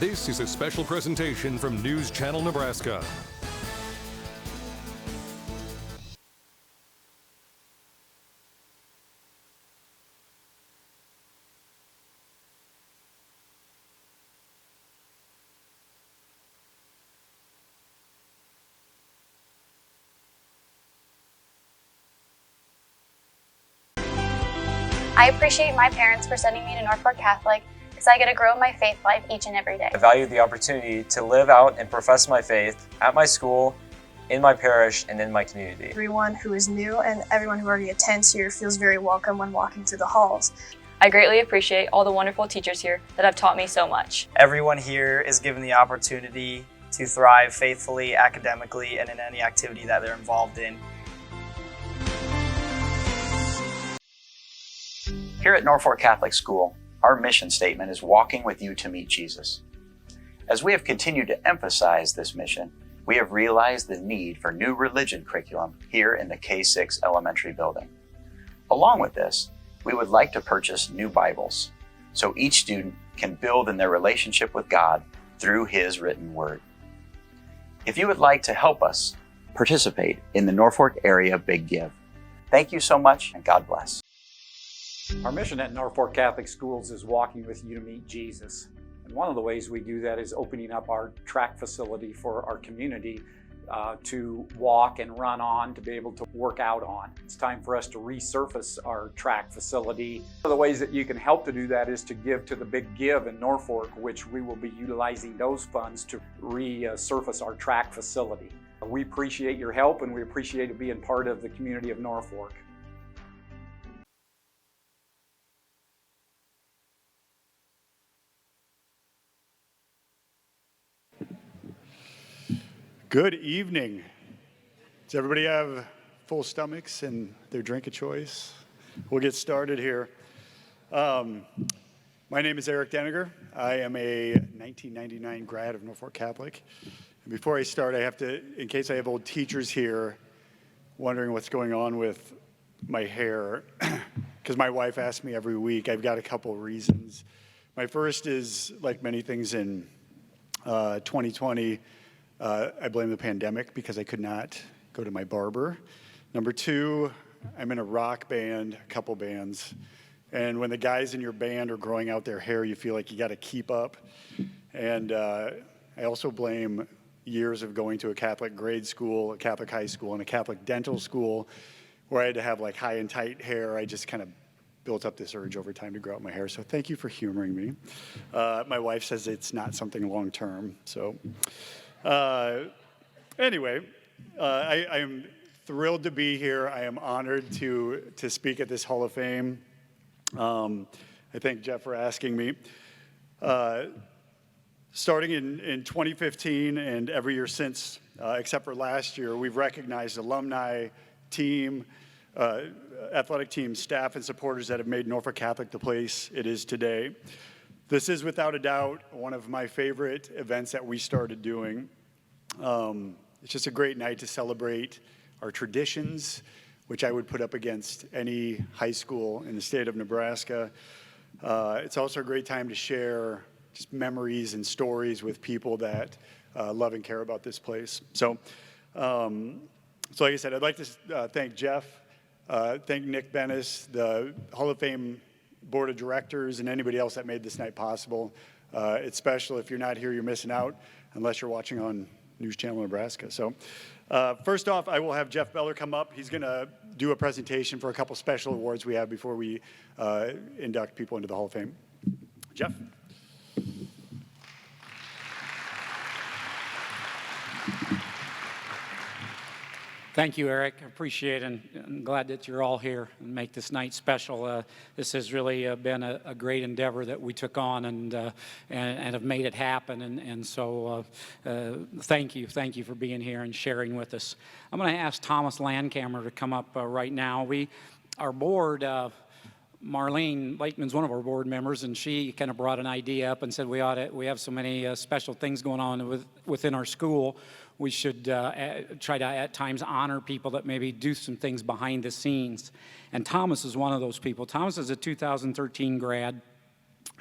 This is a special presentation from News Channel Nebraska. I appreciate my parents for sending me to Norfolk Catholic because I get to grow in my faith life each and every day. I value the opportunity to live out and profess my faith at my school, in my parish, and in my community. Everyone who is new and everyone who already attends here feels very welcome when walking through the halls. I greatly appreciate all the wonderful teachers here that have taught me so much. Everyone here is given the opportunity to thrive faithfully, academically, and in any activity that they're involved in. Here at Norfolk Catholic School, our mission statement is walking with you to meet Jesus. As we have continued to emphasize this mission, we have realized the need for new religion curriculum here in the K-6 elementary building. Along with this, we would like to purchase new Bibles so each student can build in their relationship with God through His written word. If you would like to help us participate in the Norfolk area Big Give, thank you so much and God bless. Our mission at Norfolk Catholic Schools is walking with you to meet Jesus. And one of the ways we do that is opening up our track facility for our community to walk and run on, to be able to work out on. It's time for us to resurface our track facility. One of the ways that you can help to do that is to give to the Big Give in Norfolk, which we will be utilizing those funds to resurface our track facility. We appreciate your help and we appreciate being part of the community of Norfolk. Good evening. Does everybody have full stomachs and their drink of choice? We'll get started here. My name is Eric Deniger. I am a 1999 grad of Norfolk Catholic. And before I start, I have to, in case I have old teachers here wondering what's going on with my hair, because my wife asks me every week, I've got a couple reasons. My first is, like many things in 2020, I blame the pandemic because I could not go to my barber. Number two, I'm in a rock band, a couple bands, and when the guys in your band are growing out their hair, you feel like you got to keep up. And I also blame years of going to a Catholic grade school, a Catholic high school, and a Catholic dental school where I had to have like high and tight hair. I just kind of built up this urge over time to grow out my hair. So thank you for humoring me. My wife says it's not something long term, so. Anyway, I'm thrilled to be here. I am honored to speak at this Hall of Fame. I thank Jeff for asking me. Starting in 2015 and every year since, except for last year, we've recognized alumni, team, athletic team, staff, and supporters that have made Norfolk Catholic the place it is today. This is without a doubt one of my favorite events that we started doing. It's just a great night to celebrate our traditions, which I would put up against any high school in the state of Nebraska. It's also a great time to share just memories and stories with people that love and care about this place. So like I said, I'd like to thank Jeff, thank Nick Bennis, the Hall of Fame Board of Directors, and anybody else that made this night possible. It's special. If you're not here, you're missing out, unless you're watching on News Channel Nebraska. So first off, I will have Jeff Beller come up. He's going to do a presentation for a couple special awards we have before we induct people into the Hall of Fame. Jeff? Thank you, Eric. I appreciate it, and I'm glad that you're all here and make this night special. This has really been a great endeavor that we took on and have made it happen. And so thank you for being here and sharing with us. I'm going to ask Thomas Landcamer to come up right now. Our board. Marlene Lakeman's one of our board members, and she kind of brought an idea up and said we have so many special things going on within our school. We should try to at times honor people that maybe do some things behind the scenes. And Thomas is one of those people. Thomas is a 2013 grad,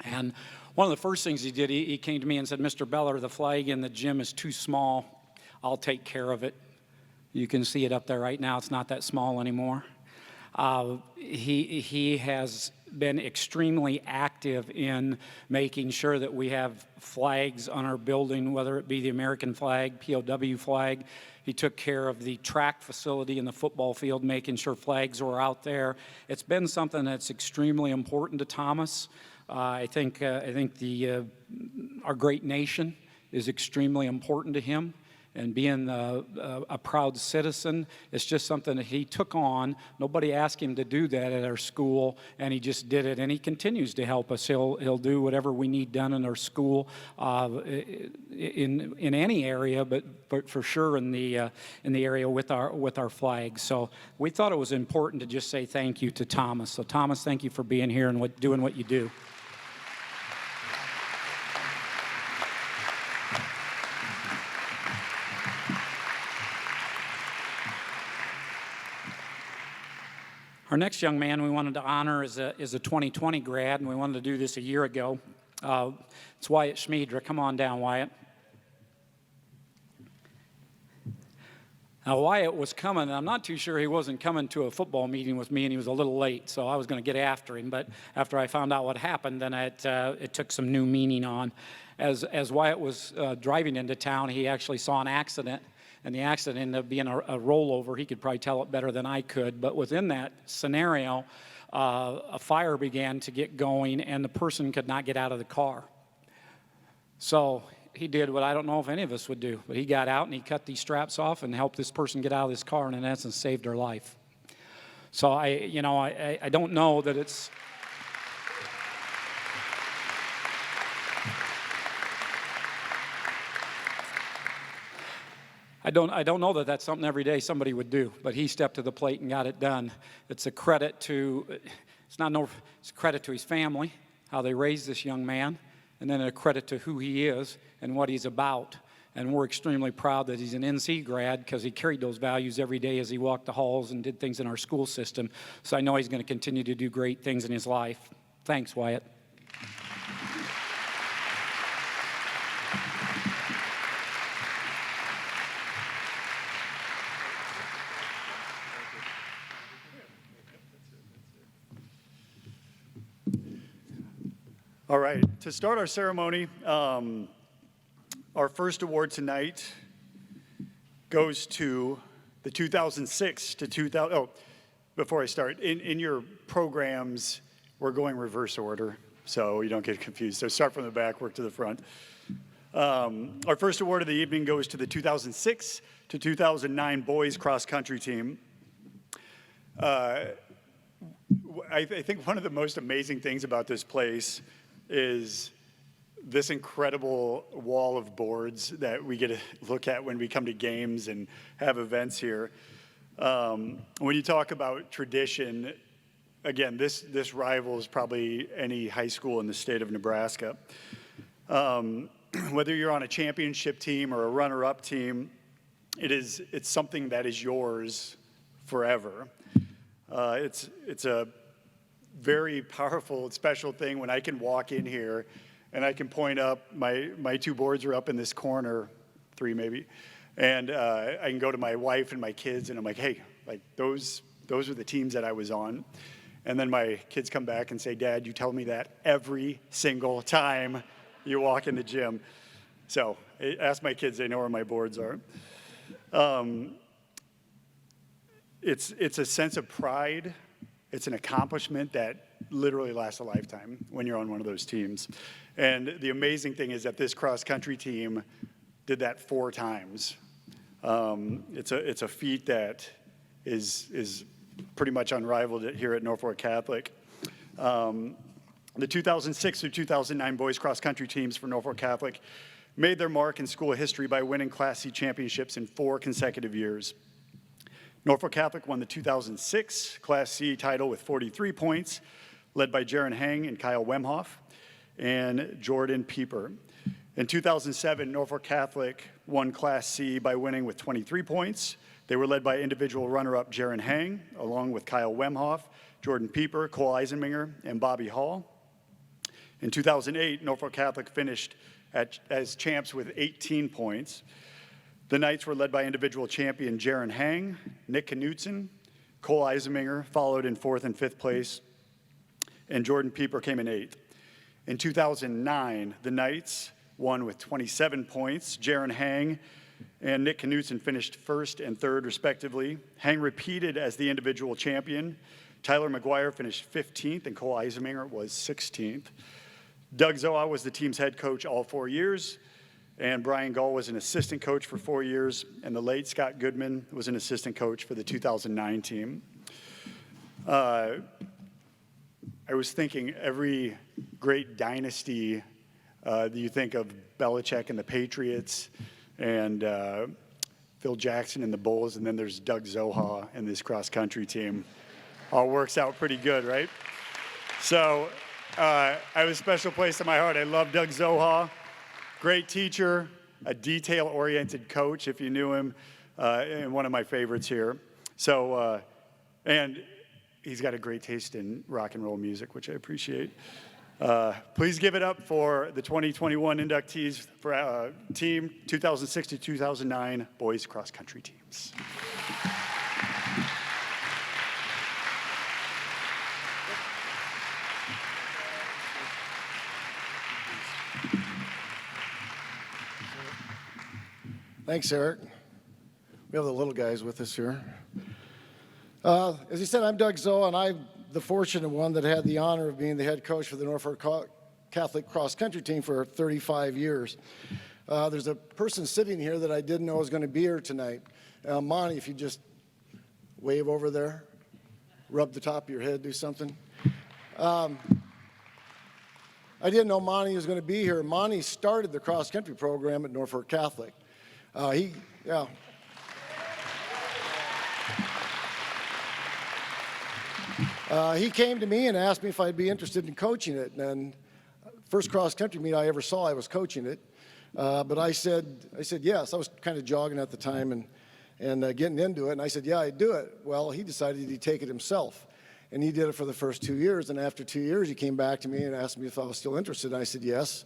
and One of the first things he did, he came to me and said, Mr. Beller, the flag in the gym is too small. I'll take care of it. You can see it up there right now. It's not that small anymore. He has been extremely active in making sure that we have flags on our building, whether it be the American flag, POW flag. He took care of the track facility in the football field, making sure flags were out there. It's been something that's extremely important to Thomas. I think our great nation is extremely important to him. And being a proud citizen, it's just something that he took on. Nobody asked him to do that at our school, and he just did it. And he continues to help us. He'll do whatever we need done in our school, in any area, but for sure in the area with our flags. So we thought it was important to just say thank you to Thomas. So Thomas, thank you for being here and doing what you do. Our next young man we wanted to honor is a 2020 grad, and we wanted to do this a year ago. It's Wyatt Schmiedra. Come on down, Wyatt. Now, Wyatt was coming, and I'm not too sure he wasn't coming to a football meeting with me, and he was a little late, so I was going to get after him. But after I found out what happened, then it took some new meaning on. As Wyatt was driving into town, he actually saw an accident. And the accident ended up being a rollover. He could probably tell it better than I could. But within that scenario, a fire began to get going, and the person could not get out of the car. So he did what I don't know if any of us would do. But he got out, and he cut these straps off and helped this person get out of this car, and in essence saved her life. So I don't know that it's... I don't know that that's something every day somebody would do, but he stepped to the plate and got it done. It's a credit to, it's a credit to his family, how they raised this young man, and then a credit to who he is and what he's about. And we're extremely proud that he's an NC grad because he carried those values every day as he walked the halls and did things in our school system. So I know he's going to continue to do great things in his life. Thanks, Wyatt. All right, to start our ceremony, our first award tonight goes to the 2006 to 2000. Oh, before I start, in your programs, we're going reverse order, so you don't get confused. So start from the back, work to the front. Our first award of the evening goes to the 2006 to 2009 boys cross country team. I think one of the most amazing things about this place is this incredible wall of boards that we get to look at when we come to games and have events here. When you talk about tradition, again, this rivals probably any high school in the state of Nebraska. Whether you're on a championship team or a runner-up team, it's something that is yours forever. It's a very powerful, special thing when I can walk in here and I can point up, my two boards are up in this corner, three maybe, and I can go to my wife and my kids and I'm like, hey, like those are the teams that I was on. And then my kids come back and say, Dad, you tell me that every single time you walk in the gym. So ask my kids, they know where my boards are. It's a sense of pride. It's an accomplishment that literally lasts a lifetime when you're on one of those teams. And the amazing thing is that this cross-country team did that 4 times. It's a feat that is pretty much unrivaled here at Norfolk Catholic. The 2006 through 2009 boys cross-country teams for Norfolk Catholic made their mark in school history by winning Class C championships in 4 consecutive years. Norfolk Catholic won the 2006 Class C title with 43 points, led by Jaron Hang and Kyle Wemhoff and Jordan Pieper. In 2007, Norfolk Catholic won Class C by winning with 23 points. They were led by individual runner-up Jaron Hang, along with Kyle Wemhoff, Jordan Pieper, Cole Eisenminger, and Bobby Hall. In 2008, Norfolk Catholic finished as champs with 18 points. The Knights were led by individual champion Jaron Hang, Nick Knutson, Cole Eiseminger followed in 4th and 5th place, and Jordan Pieper came in 8th. In 2009, the Knights won with 27 points. Jaron Hang and Nick Knutson finished 1st and 3rd, respectively. Hang repeated as the individual champion. Tyler McGuire finished 15th, and Cole Eiseminger was 16th. Doug Zoha was the team's head coach all 4 years, and Brian Gall was an assistant coach for 4 years, and the late Scott Goodman was an assistant coach for the 2009 team. I was thinking every great dynasty, you think of Belichick and the Patriots, and Phil Jackson and the Bulls, and then there's Doug Zoha and this cross-country team. All works out pretty good, right? So I have a special place in my heart. I love Doug Zoha, great teacher, a detail-oriented coach, if you knew him, and one of my favorites here. So, and he's got a great taste in rock and roll music, which I appreciate. Please give it up for the 2021 inductees for team 2006 to 2009 boys cross-country teams. Thanks, Eric. We have the little guys with us here. As he said, I'm Doug Zoha, and I'm the fortunate one that had the honor of being the head coach for the Norfolk Catholic cross-country team for 35 years. There's a person sitting here that I didn't know was going to be here tonight. Monty, if you just wave over there, rub the top of your head, do something. I didn't know Monty was going to be here. Monty started the cross-country program at Norfolk Catholic. He came to me and asked me if I'd be interested in coaching it. And first cross-country meet I ever saw, I was coaching it. But I said yes. I was kind of jogging at the time and getting into it. And I said, yeah, I'd do it. Well, he decided he'd take it himself. And he did it for the first 2 years. And after 2 years, he came back to me and asked me if I was still interested. And I said yes.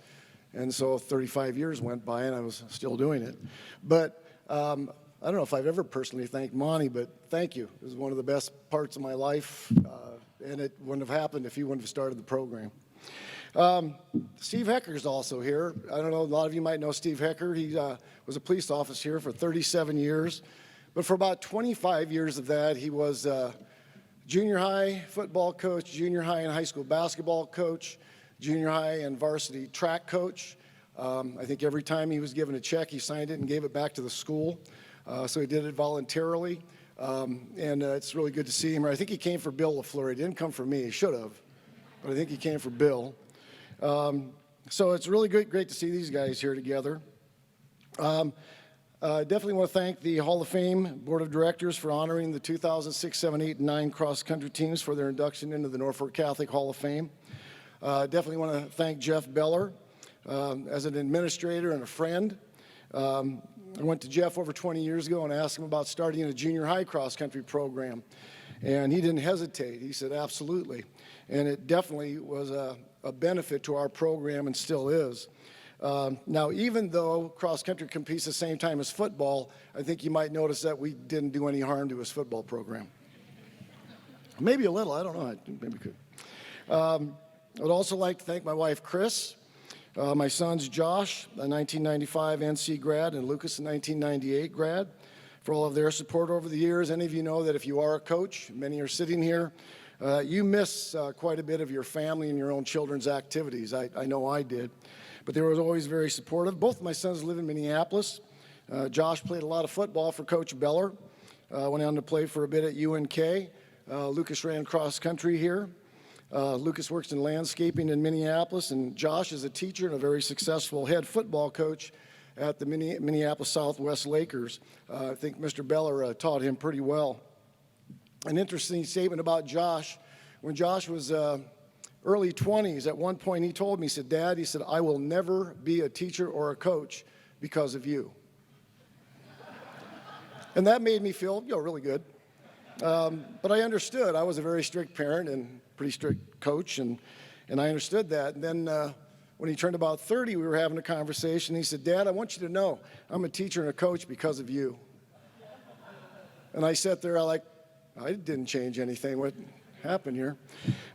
And so 35 years went by, and I was still doing it. But I don't know if I've ever personally thanked Monty, but thank you. It was one of the best parts of my life, and it wouldn't have happened if he wouldn't have started the program. Steve Hecker's also here. I don't know, a lot of you might know Steve Hecker. He was a police officer here for 37 years. But for about 25 years of that, he was junior high football coach, junior high and high school basketball coach, junior high and varsity track coach. I think every time he was given a check, he signed it and gave it back to the school. So he did it voluntarily. And it's really good to see him. I think he came for Bill LaFleur. He didn't come for me. He should have. But I think he came for Bill. So it's really great to see these guys here together. Definitely want to thank the Hall of Fame Board of Directors for honoring the 2006, 7, 8, and 9 cross-country teams for their induction into the Norfolk Catholic Hall of Fame. Definitely want to thank Jeff Beller as an administrator and a friend. I went to Jeff over 20 years ago and asked him about starting a junior high cross-country program. And he didn't hesitate. He said, absolutely. And it definitely was a benefit to our program and still is. Now, even though cross-country competes the same time as football, I think you might notice that we didn't do any harm to his football program. Maybe a little, I don't know, maybe we could. I would also like to thank my wife, Chris, my sons, Josh, a 1995 NC grad, and Lucas, a 1998 grad, for all of their support over the years. Any of you know that if you are a coach, many are sitting here, you miss quite a bit of your family and your own children's activities. I know I did. But they were always very supportive. Both of my sons live in Minneapolis. Josh played a lot of football for Coach Beller. Went on to play for a bit at UNK. Lucas ran cross country here. Lucas works in landscaping in Minneapolis, and Josh is a teacher and a very successful head football coach at the Minneapolis Southwest Lakers. I think Mr. Beller taught him pretty well. An interesting statement about Josh. When Josh was early 20s, at one point he told me, he said, Dad, he said, I will never be a teacher or a coach because of you. And that made me feel, really good. But I understood. I was a very strict parent and pretty strict coach, and And I understood that. And then when he turned about 30, we were having a conversation. He said, Dad, I want you to know I'm a teacher and a coach because of you. And I sat there, I didn't change anything. What happened here?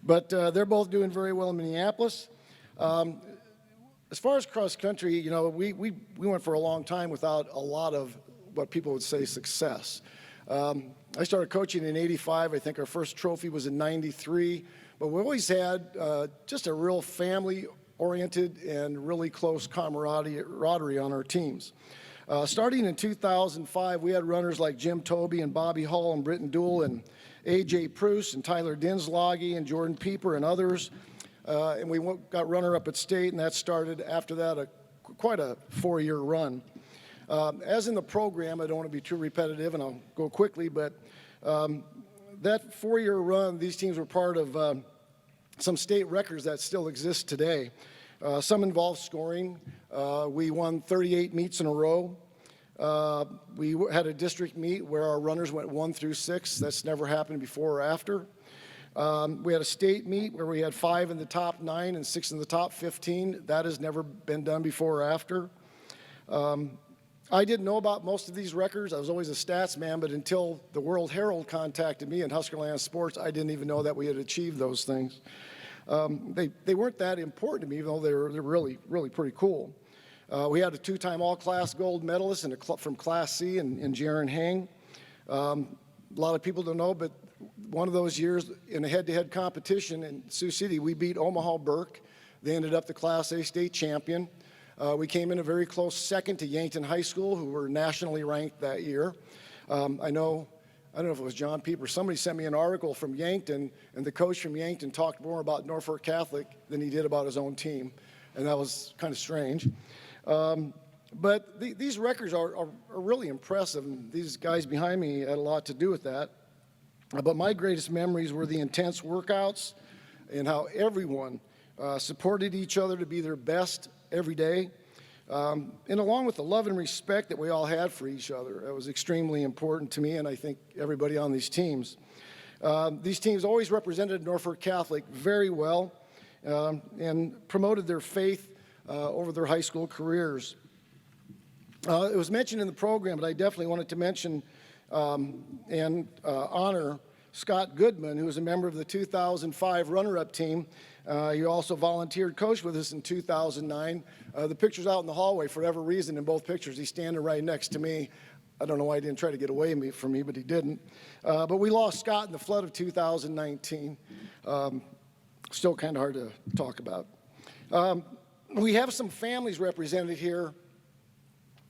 But they're both doing very well in Minneapolis. As far as cross country, you know, we went for a long time without a lot of what people would say success. I started coaching in '85. I think our first trophy was in '93. But we always had just a real family-oriented and really close camaraderie on our teams. Starting in 2005, we had runners like Jim Tobey and Bobby Hall and Britton Duell and A.J. Pruce and Tyler Dinslage and Jordan Pieper and others. And we got runner-up at state, and that started after that quite a 4-year run. As in the program, I don't want to be too repetitive, and I'll go quickly, but that 4-year run, these teams were part of some state records that still exist today. Some involved scoring. We won 38 meets in a row. We had a district meet where our runners went 1 through 6. That's never happened before or after. We had a state meet where we had 5 in the top 9 and 6 in the top 15. That has never been done before or after. I didn't know about most of these records. I was always a stats man, but until the World Herald contacted me in Huskerland Sports, I didn't even know that we had achieved those things. They weren't that important to me, even though they're really, really pretty cool. We had a 2-time all-class gold medalist from Class C in Jaron Hang. A lot of people don't know, but one of those years in a head-to-head competition in Sioux City, we beat Omaha Burke. They ended up the Class A state champion. We came in a very close second to Yankton High School, who were nationally ranked that year. I don't know if it was John Pieper, somebody sent me an article from Yankton, and the coach from Yankton talked more about Norfolk Catholic than he did about his own team, and that was kind of strange. But these records are really impressive, and these guys behind me had a lot to do with that. But my greatest memories were the intense workouts and how everyone supported each other to be their best every day. And along with the love and respect that we all had for each other, it was extremely important to me and I think everybody on these teams. These teams always represented Norfolk Catholic very well and promoted their faith over their high school careers. It was mentioned in the program, but I definitely wanted to mention and honor Scott Goodman, who was a member of the 2005 runner-up team. He also volunteered coach with us in 2009. The picture's out in the hallway for whatever reason in both pictures. He's standing right next to me. I don't know why he didn't try to get away from me, but he didn't. But we lost Scott in the flood of 2019. Still kind of hard to talk about. We have some families represented here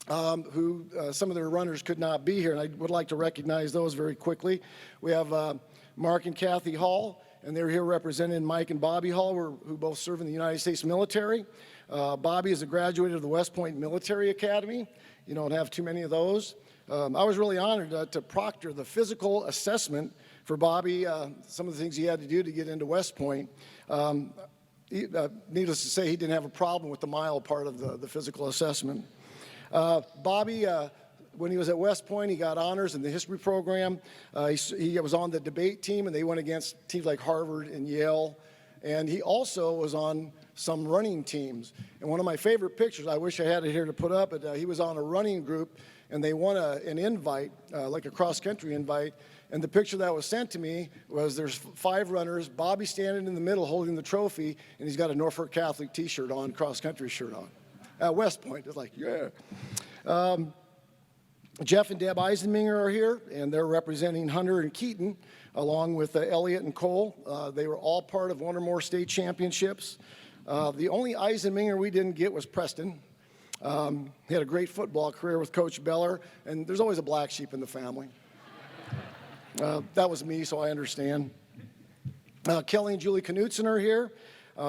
who some of their runners could not be here, and I would like to recognize those very quickly. We have Mark and Kathy Hall, and they're here representing Mike and Bobby Hall, who both serve in the United States military. Bobby is a graduate of the West Point Military Academy. You don't have too many of those. I was really honored to proctor the physical assessment for Bobby, some of the things he had to do to get into West Point. Needless to say, he didn't have a problem with the mile part of the physical assessment. Bobby, when he was at West Point, he got honors in the history program. He was on the debate team, and they went against teams like Harvard and Yale. And he also was on some running teams. And one of my favorite pictures, I wish I had it here to put up, but he was on a running group, and they won an invite, like a cross-country invite. And the picture that was sent to me was there's 5 runners, Bobby standing in the middle holding the trophy, and he's got a Norfolk Catholic t-shirt on, cross-country shirt on. At West Point, it's like, yeah. Jeff and Deb Eisenminger are here, and they're representing Hunter and Keaton, along with Elliott and Cole. They were all part of one or more state championships. The only Eisenminger we didn't get was Preston. He had a great football career with Coach Beller, and there's always a black sheep in the family. That was me, so I understand. Kelly and Julie Knutson are here.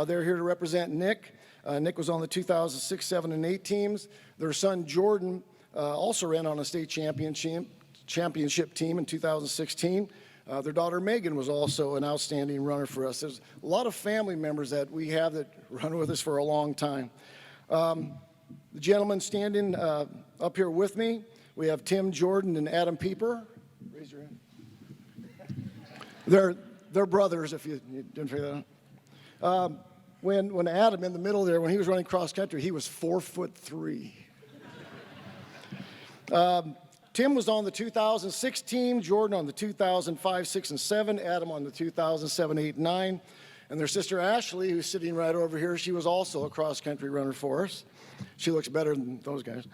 They're here to represent Nick. Nick was on the 2006, 7, and 8 teams. Their son, Jordan, also ran on a state championship team in 2016. Their daughter, Megan, was also an outstanding runner for us. There's a lot of family members that we have that run with us for a long time. The gentlemen standing up here with me, we have Tim Jordan and Adam Pieper. Raise your hand. They're brothers, if you didn't figure that out. when Adam in the middle there, when he was running cross country, he was 4'3". Tim was on the 2006 team, Jordan on the 2005, 6, and 7, Adam on the 2007, 8, and 9. And their sister Ashley, who's sitting right over here, she was also a cross-country runner for us. She looks better than those guys.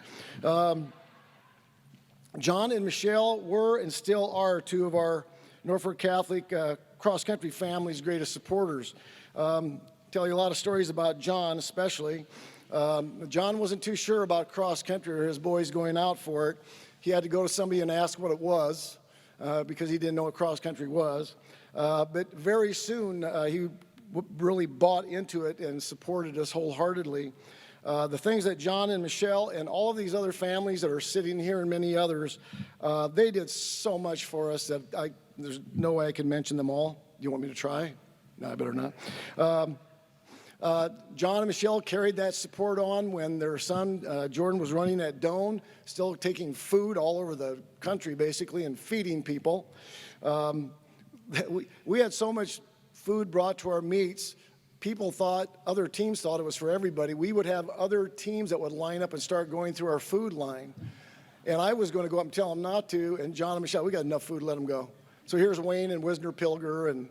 John and Michelle were and still are two of our Norfolk Catholic cross-country family's greatest supporters. Tell you a lot of stories about John, especially. John wasn't too sure about cross-country or his boys going out for it. He had to go to somebody and ask what it was because he didn't know what cross-country was. But very soon, he really bought into it and supported us wholeheartly. The things that John and Michelle and all of these other families that are sitting here and many others, they did so much for us that there's no way I can mention them all. You want me to try? No, I better not. John and Michelle carried that support on when their son, Jordan, was running at Doane, still taking food all over the country, basically, and feeding people. We had so much food brought to our meets, people thought, other teams thought it was for everybody. We would have other teams that would line up and start going through our food line. And I was going to go up and tell them not to, and John and Michelle, we got enough food, let them go. So here's Wayne and Wisner Pilger, and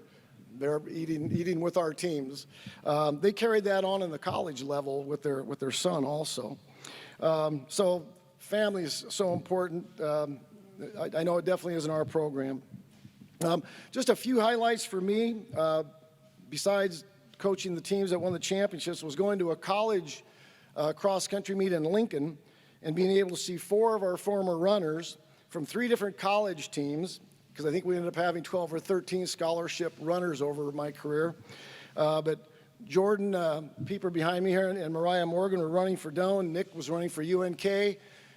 they're eating with our teams. They carried that on in the college level with their son also. So family is so important. I know it definitely is in our program. Just a few highlights for me, besides coaching the teams that won the championships, was going to a college cross-country meet in Lincoln and being able to see 4 of our former runners from 3 different college teams, because I think we ended up having 12 or 13 scholarship runners over my career. But Jordan Pieper behind me here and Mariah Morgan were running for Doane. Nick was running for UNK,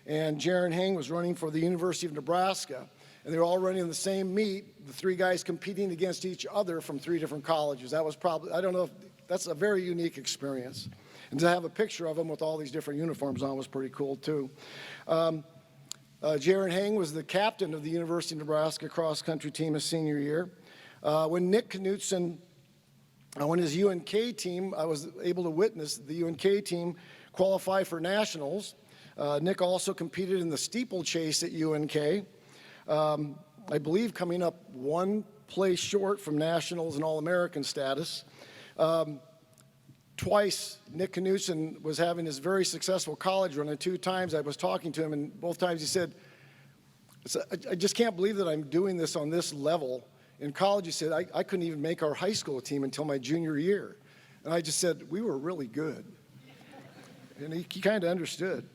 and Jaron Hang was running for the University of Nebraska. And they were all running in the same meet, the 3 guys competing against each other from 3 different colleges. That was probably, I don't know, that's a very unique experience. And to have a picture of them with all these different uniforms on was pretty cool, too. Jaron Hang was the captain of the University of Nebraska cross-country team his senior year. When Nick Knutson, when his UNK team, I was able to witness the UNK team qualify for nationals. Nick also competed in the steeplechase at UNK. I believe coming up 1 place short from nationals and All-American status. Twice, Nick Knutson was having his very successful college run, and 2 times I was talking to him, and both times he said, I just can't believe that I'm doing this on this level. In college, he said, I couldn't even make our high school team until my junior year. And I just said, we were really good. And he kind of understood.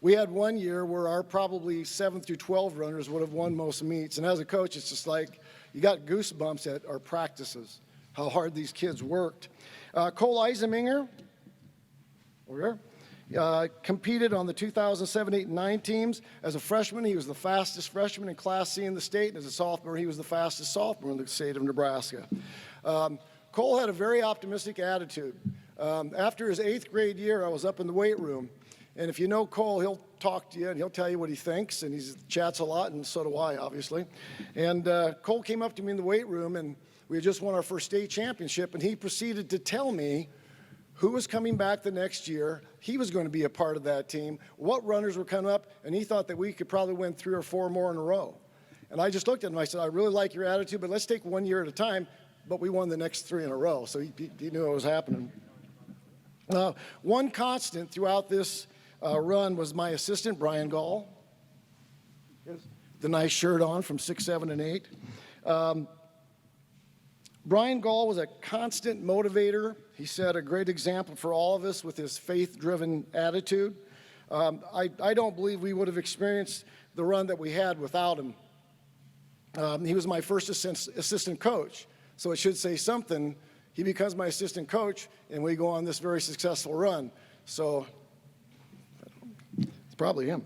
We had 1 year where our probably 7 through 12 runners would have won most meets. And as a coach, it's just like, you got goosebumps at our practices, how hard these kids worked. Cole Eisenminger, over here, competed on the 2007, 8, and 9 teams. As a freshman, he was the fastest freshman in Class C in the state. And as a sophomore, he was the fastest sophomore in the state of Nebraska. Cole had a very optimistic attitude. After his 8th grade year, I was up in the weight room. And if you know Cole, he'll talk to you and he'll tell you what he thinks, and he chats a lot, and so do I, obviously. And Cole came up to me in the weight room, and we had just won our first state championship, and he proceeded to tell me who was coming back the next year. He was going to be a part of that team, what runners were coming up, and he thought that we could probably win 3 or 4 more in a row. And I just looked at him and I said, I really like your attitude, but let's take 1 year at a time. But we won the next 3 in a row, so he knew what was happening. One constant throughout this run was my assistant, Brian Gall. The nice shirt on from 6, 7, and 8. Brian Gall was a constant motivator. He set a great example for all of us with his faith-driven attitude. I don't believe we would have experienced the run that we had without him. He was my first assistant coach, so it should say something. He becomes my assistant coach, and we go on this very successful run. So it's probably him.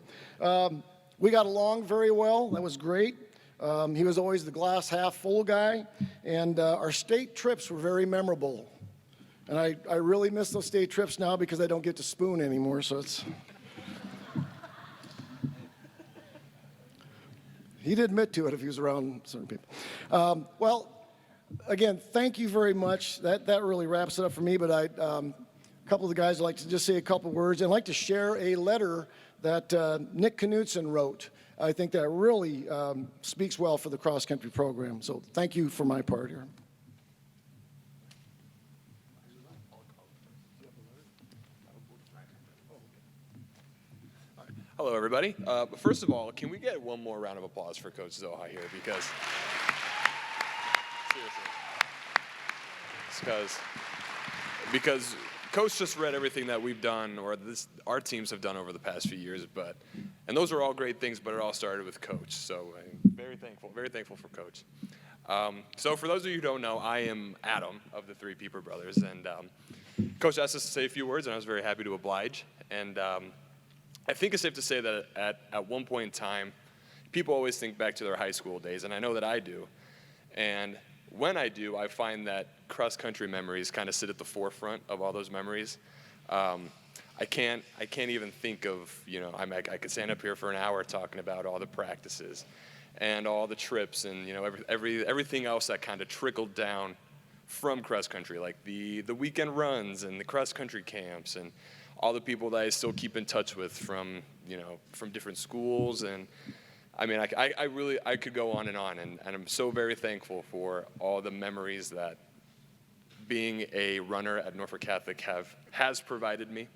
We got along very well. That was great. He was always the glass half full guy, and our state trips were very memorable. And I really miss those state trips now because I don't get to spoon anymore, so it's... He'd admit to it if he was around certain people. again, thank you very much. That really wraps it up for me, but a couple of the guys would like to just say a couple words and like to share a letter that Nick Knutson wrote. I think that really speaks well for the cross-country program. So thank you for my part here. Hello, everybody. First of all, can we get one more round of applause for Coach Zoha here? Because, seriously, because Coach just read everything that we've done, or our teams have done over the past few years, and those are all great things, but it all started with Coach. So I'm very thankful for Coach. So for those of you who don't know, I am Adam of the three Pieper brothers, and Coach asked us to say a few words, and I was very happy to oblige. And I think it's safe to say that at one point in time, people always think back to their high school days, and I know that I do. And when I do, I find that cross-country memories kind of sit at the forefront of all those memories. I can't even think of, I could stand up here for an hour talking about all the practices and all the trips and, everything else that kind of trickled down from cross-country, like the weekend runs and the cross-country camps and all the people that I still keep in touch with from different schools. And I mean, I could go on, and I'm so very thankful for all the memories that being a runner at Norfolk Catholic has provided me.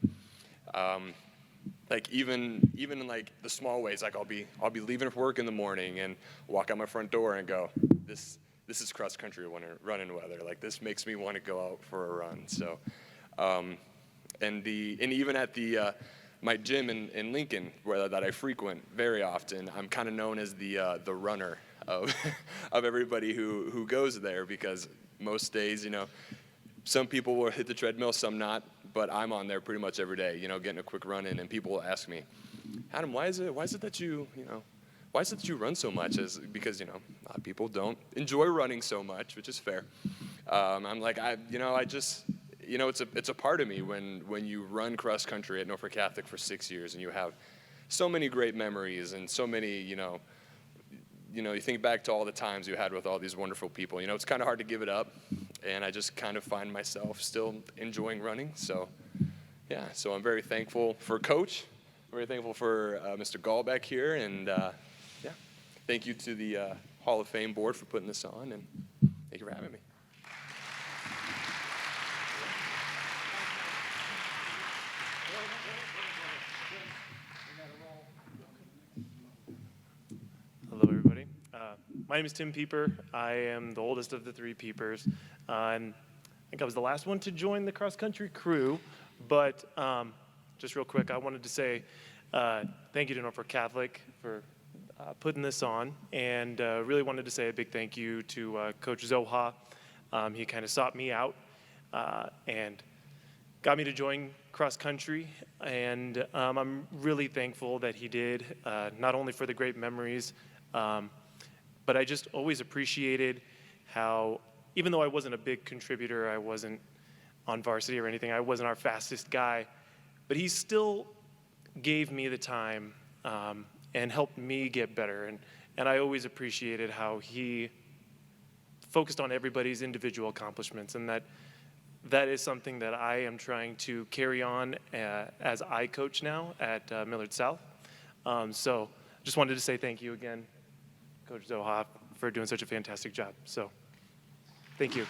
Like even in like the small ways, like I'll be leaving for work in the morning and walk out my front door and go, this is cross country running weather. Like this makes me want to go out for a run. So, and even at my gym in Lincoln, that I frequent very often, I'm kind of known as the runner of everybody who goes there, because most days, some people will hit the treadmill, some not, but I'm on there pretty much every day, getting a quick run in, and people will ask me, Adam, why is it that you run so much? Because a lot of people don't enjoy running so much, which is fair. I'm like, it's a part of me when you run cross country at Norfolk Catholic for 6 years and you have so many great memories and so many, you think back to all the times you had with all these wonderful people. It's kind of hard to give it up, and I just kind of find myself still enjoying running. So, yeah, so I'm very thankful for Coach. I'm very thankful for Mr. Gallbeck here, and yeah, thank you to the Hall of Fame board for putting this on, and thank you for having me. Hello, everybody. My name is Tim Pieper. I am the oldest of the three Piepers. And I think I was the last one to join the cross-country crew. But just real quick, I wanted to say thank you to Norfolk Catholic for putting this on. And really wanted to say a big thank you to Coach Zoha. He kind of sought me out and got me to join cross-country. And I'm really thankful that he did, not only for the great memories, but I just always appreciated how, even though I wasn't a big contributor, I wasn't on varsity or anything, I wasn't our fastest guy, but he still gave me the time and helped me get better. And I always appreciated how he focused on everybody's individual accomplishments, and that is something that I am trying to carry on as I coach now at Millard South. So just wanted to say thank you again, Coach Zoha, for doing such a fantastic job. So thank you.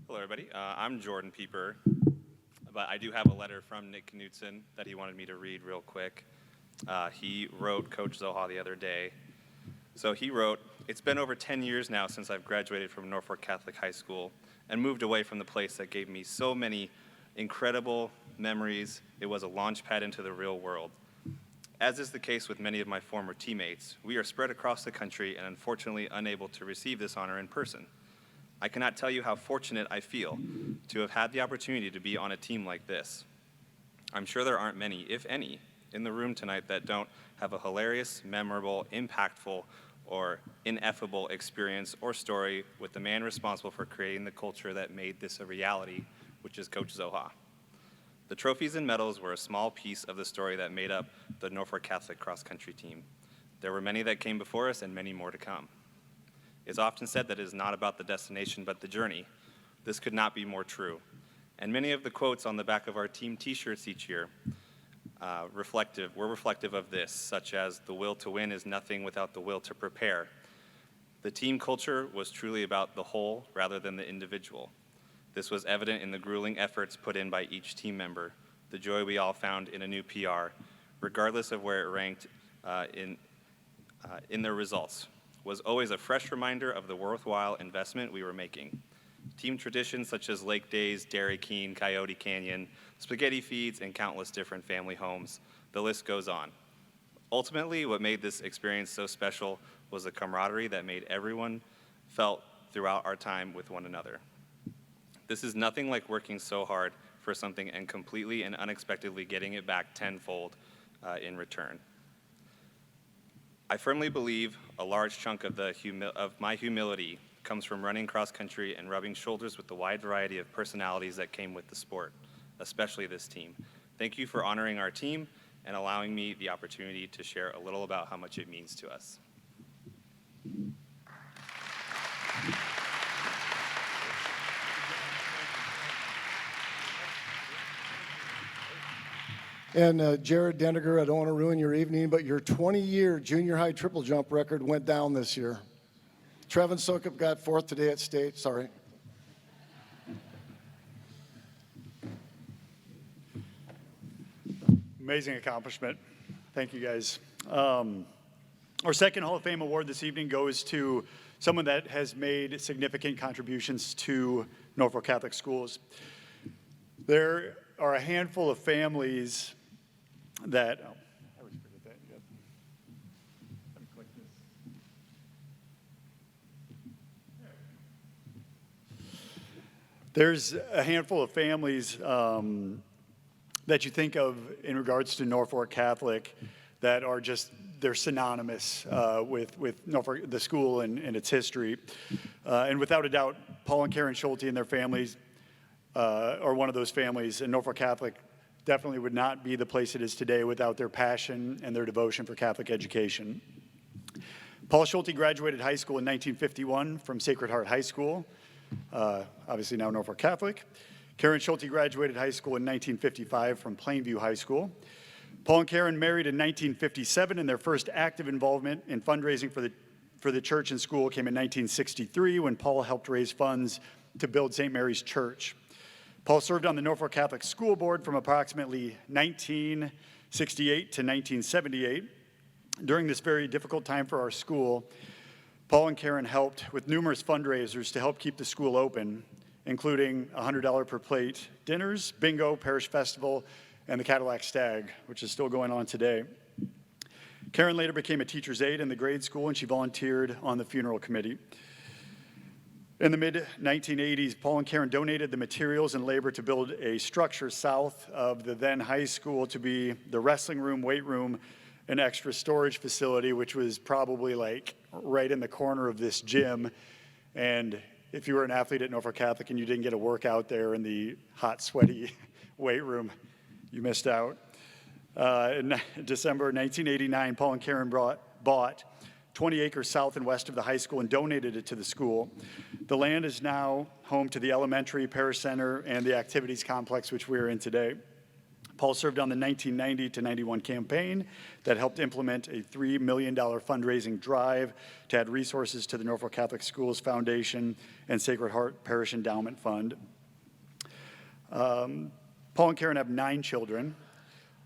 Hello, everybody. I'm Jordan Pieper, but I do have a letter from Nick Knutson that he wanted me to read real quick. He wrote Coach Zoha the other day. So he wrote, "It's been over 10 years now since I've graduated from Norfolk Catholic High School and moved away from the place that gave me so many incredible memories. It was a launch pad into the real world. As is the case with many of my former teammates, we are spread across the country and unfortunately unable to receive this honor in person. I cannot tell you how fortunate I feel to have had the opportunity to be on a team like this. I'm sure there aren't many, if any, in the room tonight that don't have a hilarious, memorable, impactful, or ineffable experience or story with the man responsible for creating the culture that made this a reality, which is Coach Zoha. The trophies and medals were a small piece of the story that made up the Norfolk Catholic cross-country team. There were many that came before us and many more to come. It's often said that it is not about the destination but the journey. This could not be more true. And many of the quotes on the back of our team t-shirts each year were reflective of this, such as, "The will to win is nothing without the will to prepare." The team culture was truly about the whole rather than the individual. This was evident in the grueling efforts put in by each team member, the joy we all found in a new PR, regardless of where it ranked in their results, was always a fresh reminder of the worthwhile investment we were making. Team traditions such as Lake Days, Dairy Queen, Coyote Canyon, spaghetti feeds, and countless different family homes, the list goes on. Ultimately, what made this experience so special was the camaraderie that made everyone felt throughout our time with one another. This is nothing like working so hard for something and completely and unexpectedly getting it back tenfold in return. I firmly believe a large chunk of my humility comes from running cross country and rubbing shoulders with the wide variety of personalities that came with the sport, especially this team. Thank you for honoring our team and allowing me the opportunity to share a little about how much it means to us. And Jared Dendiger, I don't want to ruin your evening, but your 20-year junior high triple jump record went down this year. Trevin Sokup got fourth today at state. Sorry. Amazing accomplishment. Thank you, guys. Our second Hall of Fame award this evening goes to someone that has made significant contributions to Norfolk Catholic schools. There are a handful of families that, I always forget that. Yep. Let me click this. There's a handful of families that you think of in regards to Norfolk Catholic that are just, they're synonymous with Norfolk, the school and its history. And without a doubt, Paul and Karen Schulte and their families are one of those families, and Norfolk Catholic definitely would not be the place it is today without their passion and their devotion for Catholic education. Paul Schulte graduated high school in 1951 from Sacred Heart High School, obviously now Norfolk Catholic. Karen Schulte graduated high school in 1955 from Plainview High School. Paul and Karen married in 1957, and their first active involvement in fundraising for the church and school came in 1963 when Paul helped raise funds to build St. Mary's Church. Paul served on the Norfolk Catholic School Board from approximately 1968 to 1978. During this very difficult time for our school, Paul and Karen helped with numerous fundraisers to help keep the school open, including $100 per plate dinners, bingo, parish festival, and the Cadillac Stag, which is still going on today. Karen later became a teacher's aide in the grade school, and she volunteered on the funeral committee. In the mid-1980s, Paul and Karen donated the materials and labor to build a structure south of the then high school to be the wrestling room, weight room, and extra storage facility, which was probably like right in the corner of this gym. And if you were an athlete at Norfolk Catholic and you didn't get a workout there in the hot, sweaty weight room, you missed out. In December 1989, Paul and Karen bought 20 acres south and west of the high school and donated it to the school. The land is now home to the elementary, parish center, and the activities complex, which we're in today. Paul served on the 1990 to 91 campaign that helped implement a $3 million fundraising drive to add resources to the Norfolk Catholic Schools Foundation and Sacred Heart Parish Endowment Fund. Paul and Karen have 9 children.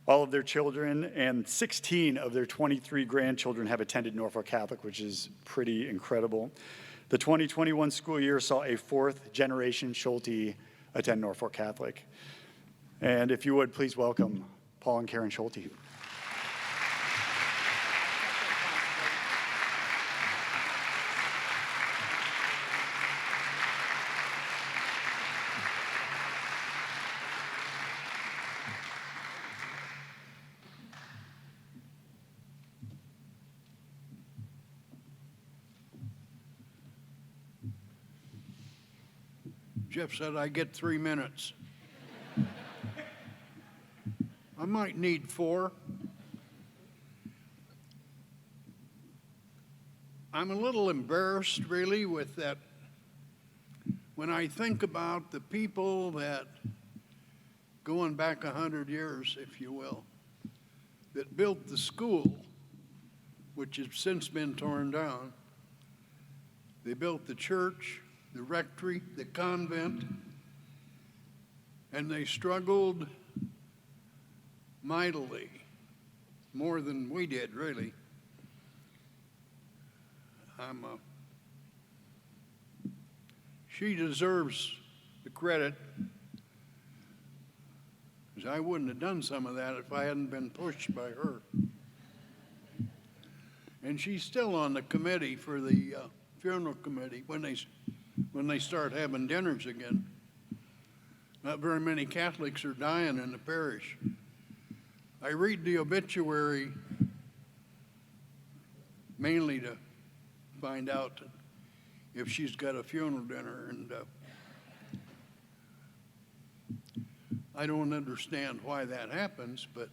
All of their children and 16 of their 23 grandchildren have attended Norfolk Catholic, which is pretty incredible. The 2021 school year saw a 4th generation Schulte attend Norfolk Catholic. And if you would, please welcome Paul and Karen Schulte. Jeff said I get 3 minutes. I might need 4. I'm a little embarrassed, really, with that. When I think about the people that, going back 100 years, if you will, that built the school, which has since been torn down. They built the church, the rectory, the convent, and they struggled mightily, more than we did, really. She deserves the credit, because I wouldn't have done some of that if I hadn't been pushed by her. And she's still on the committee for the funeral committee when they start having dinners again. Not very many Catholics are dying in the parish. I read the obituary mainly to find out if she's got a funeral dinner, and I don't understand why that happens, but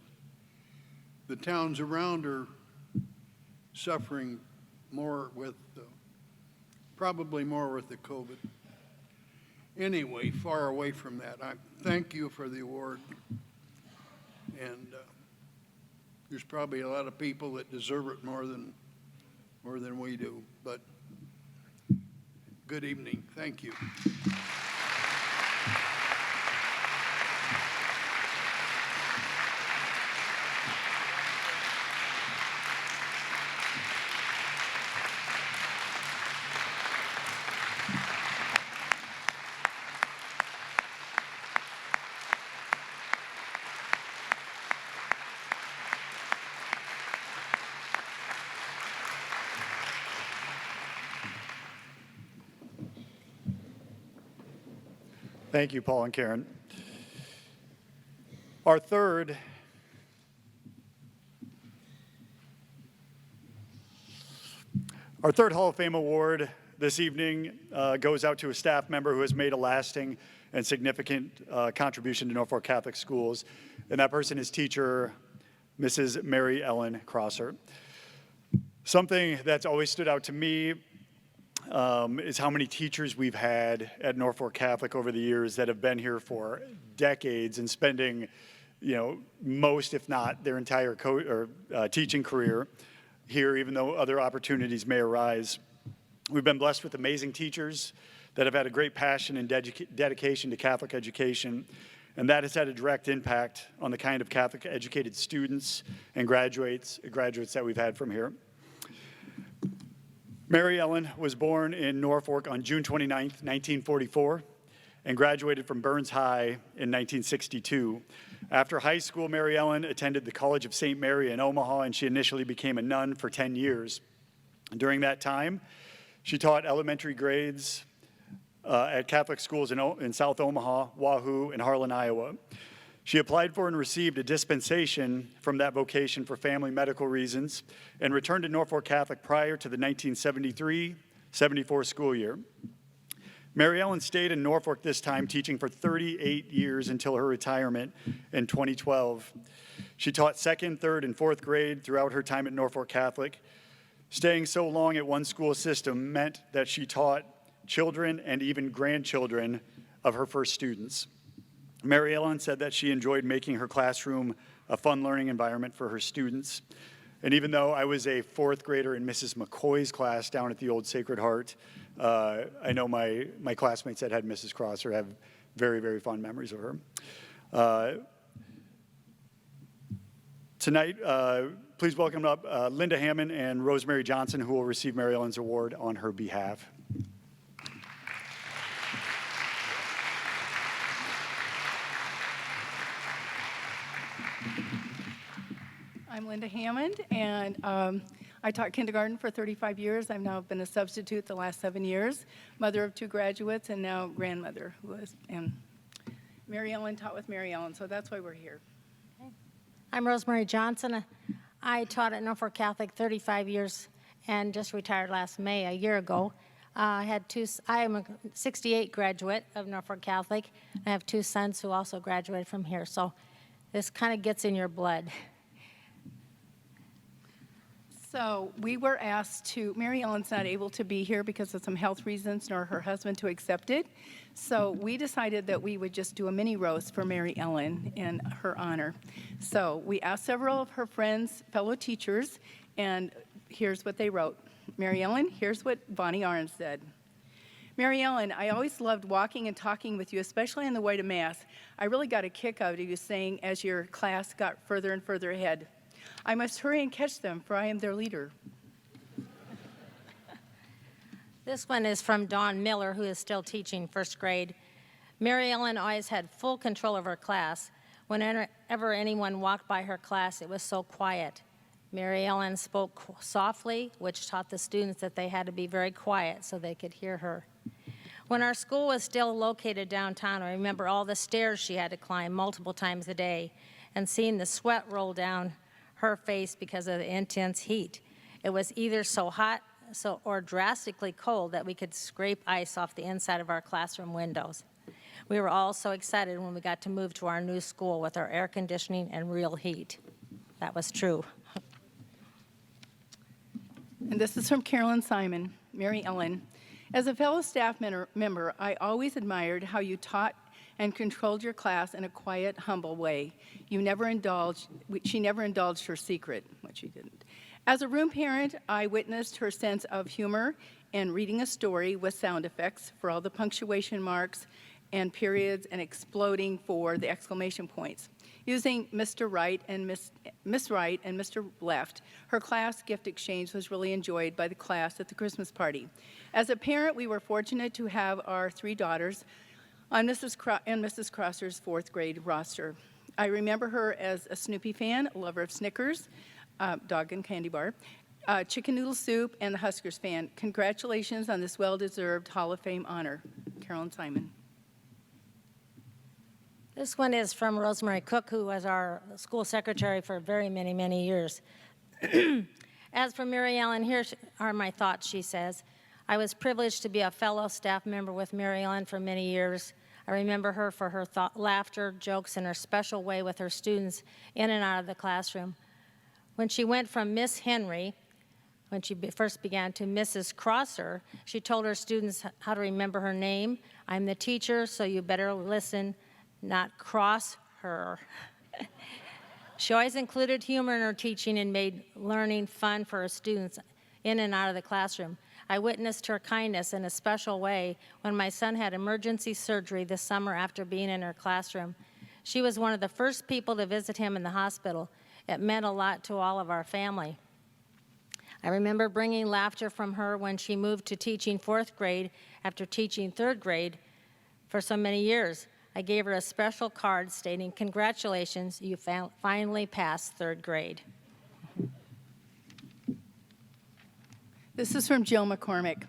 the towns around are suffering more with, probably more with the COVID. Anyway, far away from that, I thank you for the award, and there's probably a lot of people that deserve it more than we do, but good evening. Thank you. Thank you, Paul and Karen. Our third Hall of Fame award this evening goes out to a staff member who has made a lasting and significant contribution to Norfolk Catholic schools, and that person is teacher Mrs. Mary Ellen Crosser. Something that's always stood out to me is how many teachers we've had at Norfolk Catholic over the years that have been here for decades and spending, most, if not their entire teaching career here, even though other opportunities may arise. We've been blessed with amazing teachers that have had a great passion and dedication to Catholic education, and that has had a direct impact on the kind of Catholic educated students and graduates that we've had from here. Mary Ellen was born in Norfolk on June 29, 1944, and graduated from Burns High in 1962. After high school, Mary Ellen attended the College of St. Mary in Omaha, and she initially became a nun for 10 years. During that time, she taught elementary grades at Catholic schools in South Omaha, Wahoo, and Harlan, Iowa. She applied for and received a dispensation from that vocation for family medical reasons and returned to Norfolk Catholic prior to the 1973-74 school year. Mary Ellen stayed in Norfolk this time, teaching for 38 years until her retirement in 2012. She taught 2nd, 3rd, and 4th grade throughout her time at Norfolk Catholic. Staying so long at one school system meant that she taught children and even grandchildren of her first students. Mary Ellen said that she enjoyed making her classroom a fun learning environment for her students. And even though I was a 4th grader in Mrs. McCoy's class down at the old Sacred Heart, I know my classmates that had Mrs. Crosser have very, very fond memories of her. Tonight, please welcome up Linda Hammond and Rosemary Johnson, who will receive Mary Ellen's award on her behalf. I'm Linda Hammond, and I taught kindergarten for 35 years. I've now been a substitute the last 7 years, mother of 2 graduates, and now grandmother. And Mary Ellen taught with Mary Ellen, so that's why we're here. I'm Rosemary Johnson. I taught at Norfolk Catholic 35 years and just retired last May, a year ago. I am a 68 graduate of Norfolk Catholic. I have 2 sons who also graduated from here. So This kind of gets in your blood. So we were asked to, Mary Ellen's not able to be here because of some health reasons, nor her husband to accept it. So we decided that we would just do a mini roast for Mary Ellen in her honor. So we asked several of her friends, fellow teachers, and here's what they wrote. Mary Ellen, here's what Bonnie Arns said. Mary Ellen, I always loved walking and talking with you, especially on the way to Mass. I really got a kick out of you saying as your class got further and further ahead, I must hurry and catch them, for I am their leader. This one is from Dawn Miller, who is still teaching first grade. Mary Ellen always had full control of her class. Whenever anyone walked by her class, it was so quiet. Mary Ellen spoke softly, which taught the students that they had to be very quiet so they could hear her. When our school was still located downtown, I remember all the stairs she had to climb multiple times a day and seeing the sweat roll down her face because of the intense heat. It was either so hot or drastically cold that we could scrape ice off the inside of our classroom windows. We were all so excited when we got to move to our new school with our air conditioning and real heat. That was true. And this is from Carolyn Simon, Mary Ellen. As a fellow staff member, I always admired how you taught and controlled your class in a quiet, humble way. She never indulged her secret, which she didn't. As a room parent, I witnessed her sense of humor and reading a story with sound effects for all the punctuation marks and periods and exploding for the exclamation points. Using Mr. Right and Miss Right and Mr. Left, her class gift exchange was really enjoyed by the class at the Christmas party. As a parent, we were fortunate to have our 3 daughters on Mrs. Crosser's 4th grade roster. I remember her as a Snoopy fan, a lover of Snickers, dog and candy bar, chicken noodle soup, and the Huskers fan. Congratulations on this well-deserved Hall of Fame honor. Carolyn Simon. This one is from Rosemary Cook, who was our school secretary for very many, many years. As for Mary Ellen, here are my thoughts, she says. I was privileged to be a fellow staff member with Mary Ellen for many years. I remember her for her laughter, jokes, and her special way with her students in and out of the classroom. When she went from Miss Henry, when she first began, to Mrs. Crosser, she told her students how to remember her name. I'm the teacher, so you better listen, not cross her. She always included humor in her teaching and made learning fun for her students in and out of the classroom. I witnessed her kindness in a special way when my son had emergency surgery this summer after being in her classroom. She was one of the first people to visit him in the hospital. It meant a lot to all of our family. I remember bringing laughter from her when she moved to teaching 4th grade after teaching 3rd grade for so many years. I gave her a special card stating, "Congratulations, you finally passed 3rd grade." This is from Jill McCormick.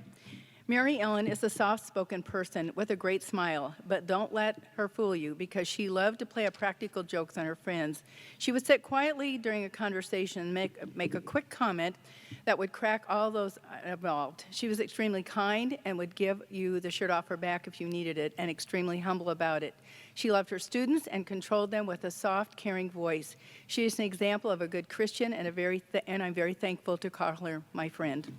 Mary Ellen is a soft-spoken person with a great smile, but don't let her fool you because she loved to play practical jokes on her friends. She would sit quietly during a conversation and make a quick comment that would crack all those involved. She was extremely kind and would give you the shirt off her back if you needed it, and extremely humble about it. She loved her students and controlled them with a soft, caring voice. She is an example of a good Christian, and I'm very thankful to call her my friend.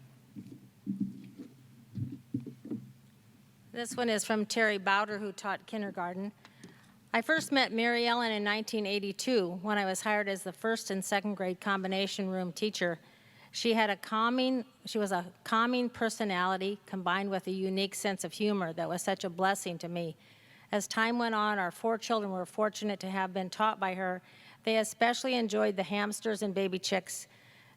This one is from Terry Bowder, who taught kindergarten. I first met Mary Ellen in 1982 when I was hired as the 1st and 2nd grade combination room teacher. She was a calming personality combined with a unique sense of humor that was such a blessing to me. As time went on, our 4 children were fortunate to have been taught by her. They especially enjoyed the hamsters and baby chicks.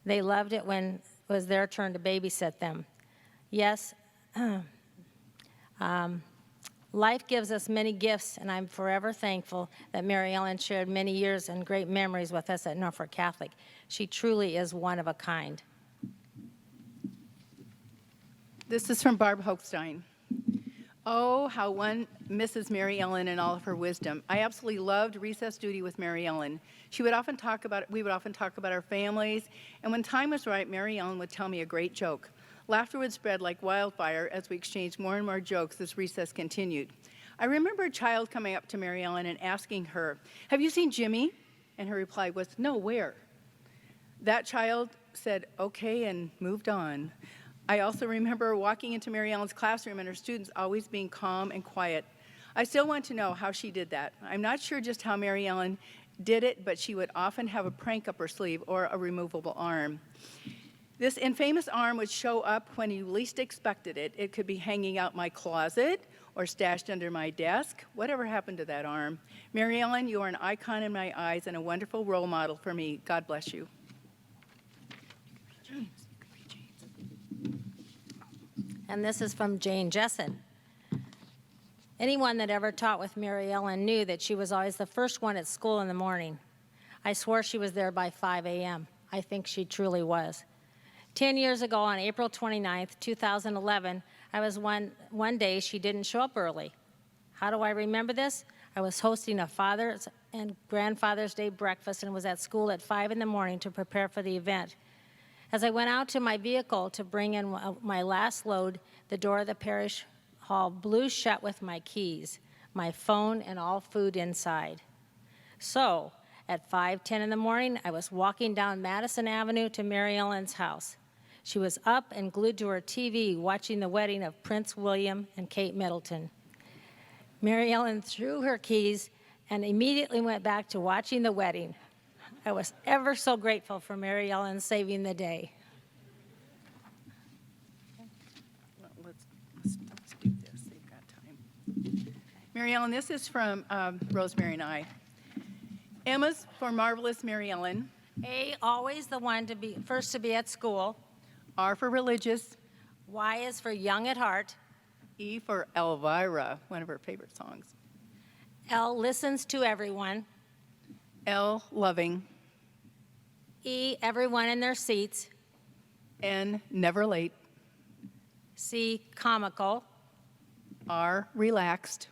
They loved it when it was their turn to babysit them. Yes, life gives us many gifts, and I'm forever thankful that Mary Ellen shared many years and great memories with us at Norfolk Catholic. She truly is one of a kind. This is from Barb Hochstein. Oh, how one misses Mary Ellen and all of her wisdom. I absolutely loved recess duty with Mary Ellen. We would often talk about our families, and when time was right, Mary Ellen would tell me a great joke. Laughter would spread like wildfire as we exchanged more and more jokes as recess continued. I remember a child coming up to Mary Ellen and asking her, "Have you seen Jimmy?" And her reply was, "No, where?" That child said, "Okay," and moved on. I also remember walking into Mary Ellen's classroom and her students always being calm and quiet. I still want to know how she did that. I'm not sure just how Mary Ellen did it, but she would often have a prank up her sleeve or a removable arm. This infamous arm would show up when you least expected it. It could be hanging out my closet or stashed under my desk. Whatever happened to that arm? Mary Ellen, you are an icon in my eyes and a wonderful role model for me. God bless you. And this is from Jane Jessen. Anyone that ever taught with Mary Ellen knew that she was always the first one at school in the morning. I swore she was there by 5 a.m. I think she truly was. 10 years ago, on April 29th, 2011, I was one day she didn't show up early. How do I remember this? I was hosting a Father's and Grandfather's Day breakfast and was at school at 5 in the morning to prepare for the event. As I went out to my vehicle to bring in my last load, the door of the parish hall blew shut with my keys, my phone, and all food inside. So, at 5:10 in the morning, I was walking down Madison Avenue to Mary Ellen's house. She was up and glued to her TV watching the wedding of Prince William and Kate Middleton. Mary Ellen threw her keys and immediately went back to watching the wedding. I was ever so grateful for Mary Ellen saving the day. Well, let's do this. They've got time. Mary Ellen, this is from Rosemary and I. Emma's for marvelous Mary Ellen. A, always the one to be first to be at school. R for religious. Y is for young at heart. E for Elvira, one of her favorite songs. L, listens to everyone. L, loving. E, everyone in their seats. N, never late. C, comical. R, relaxed.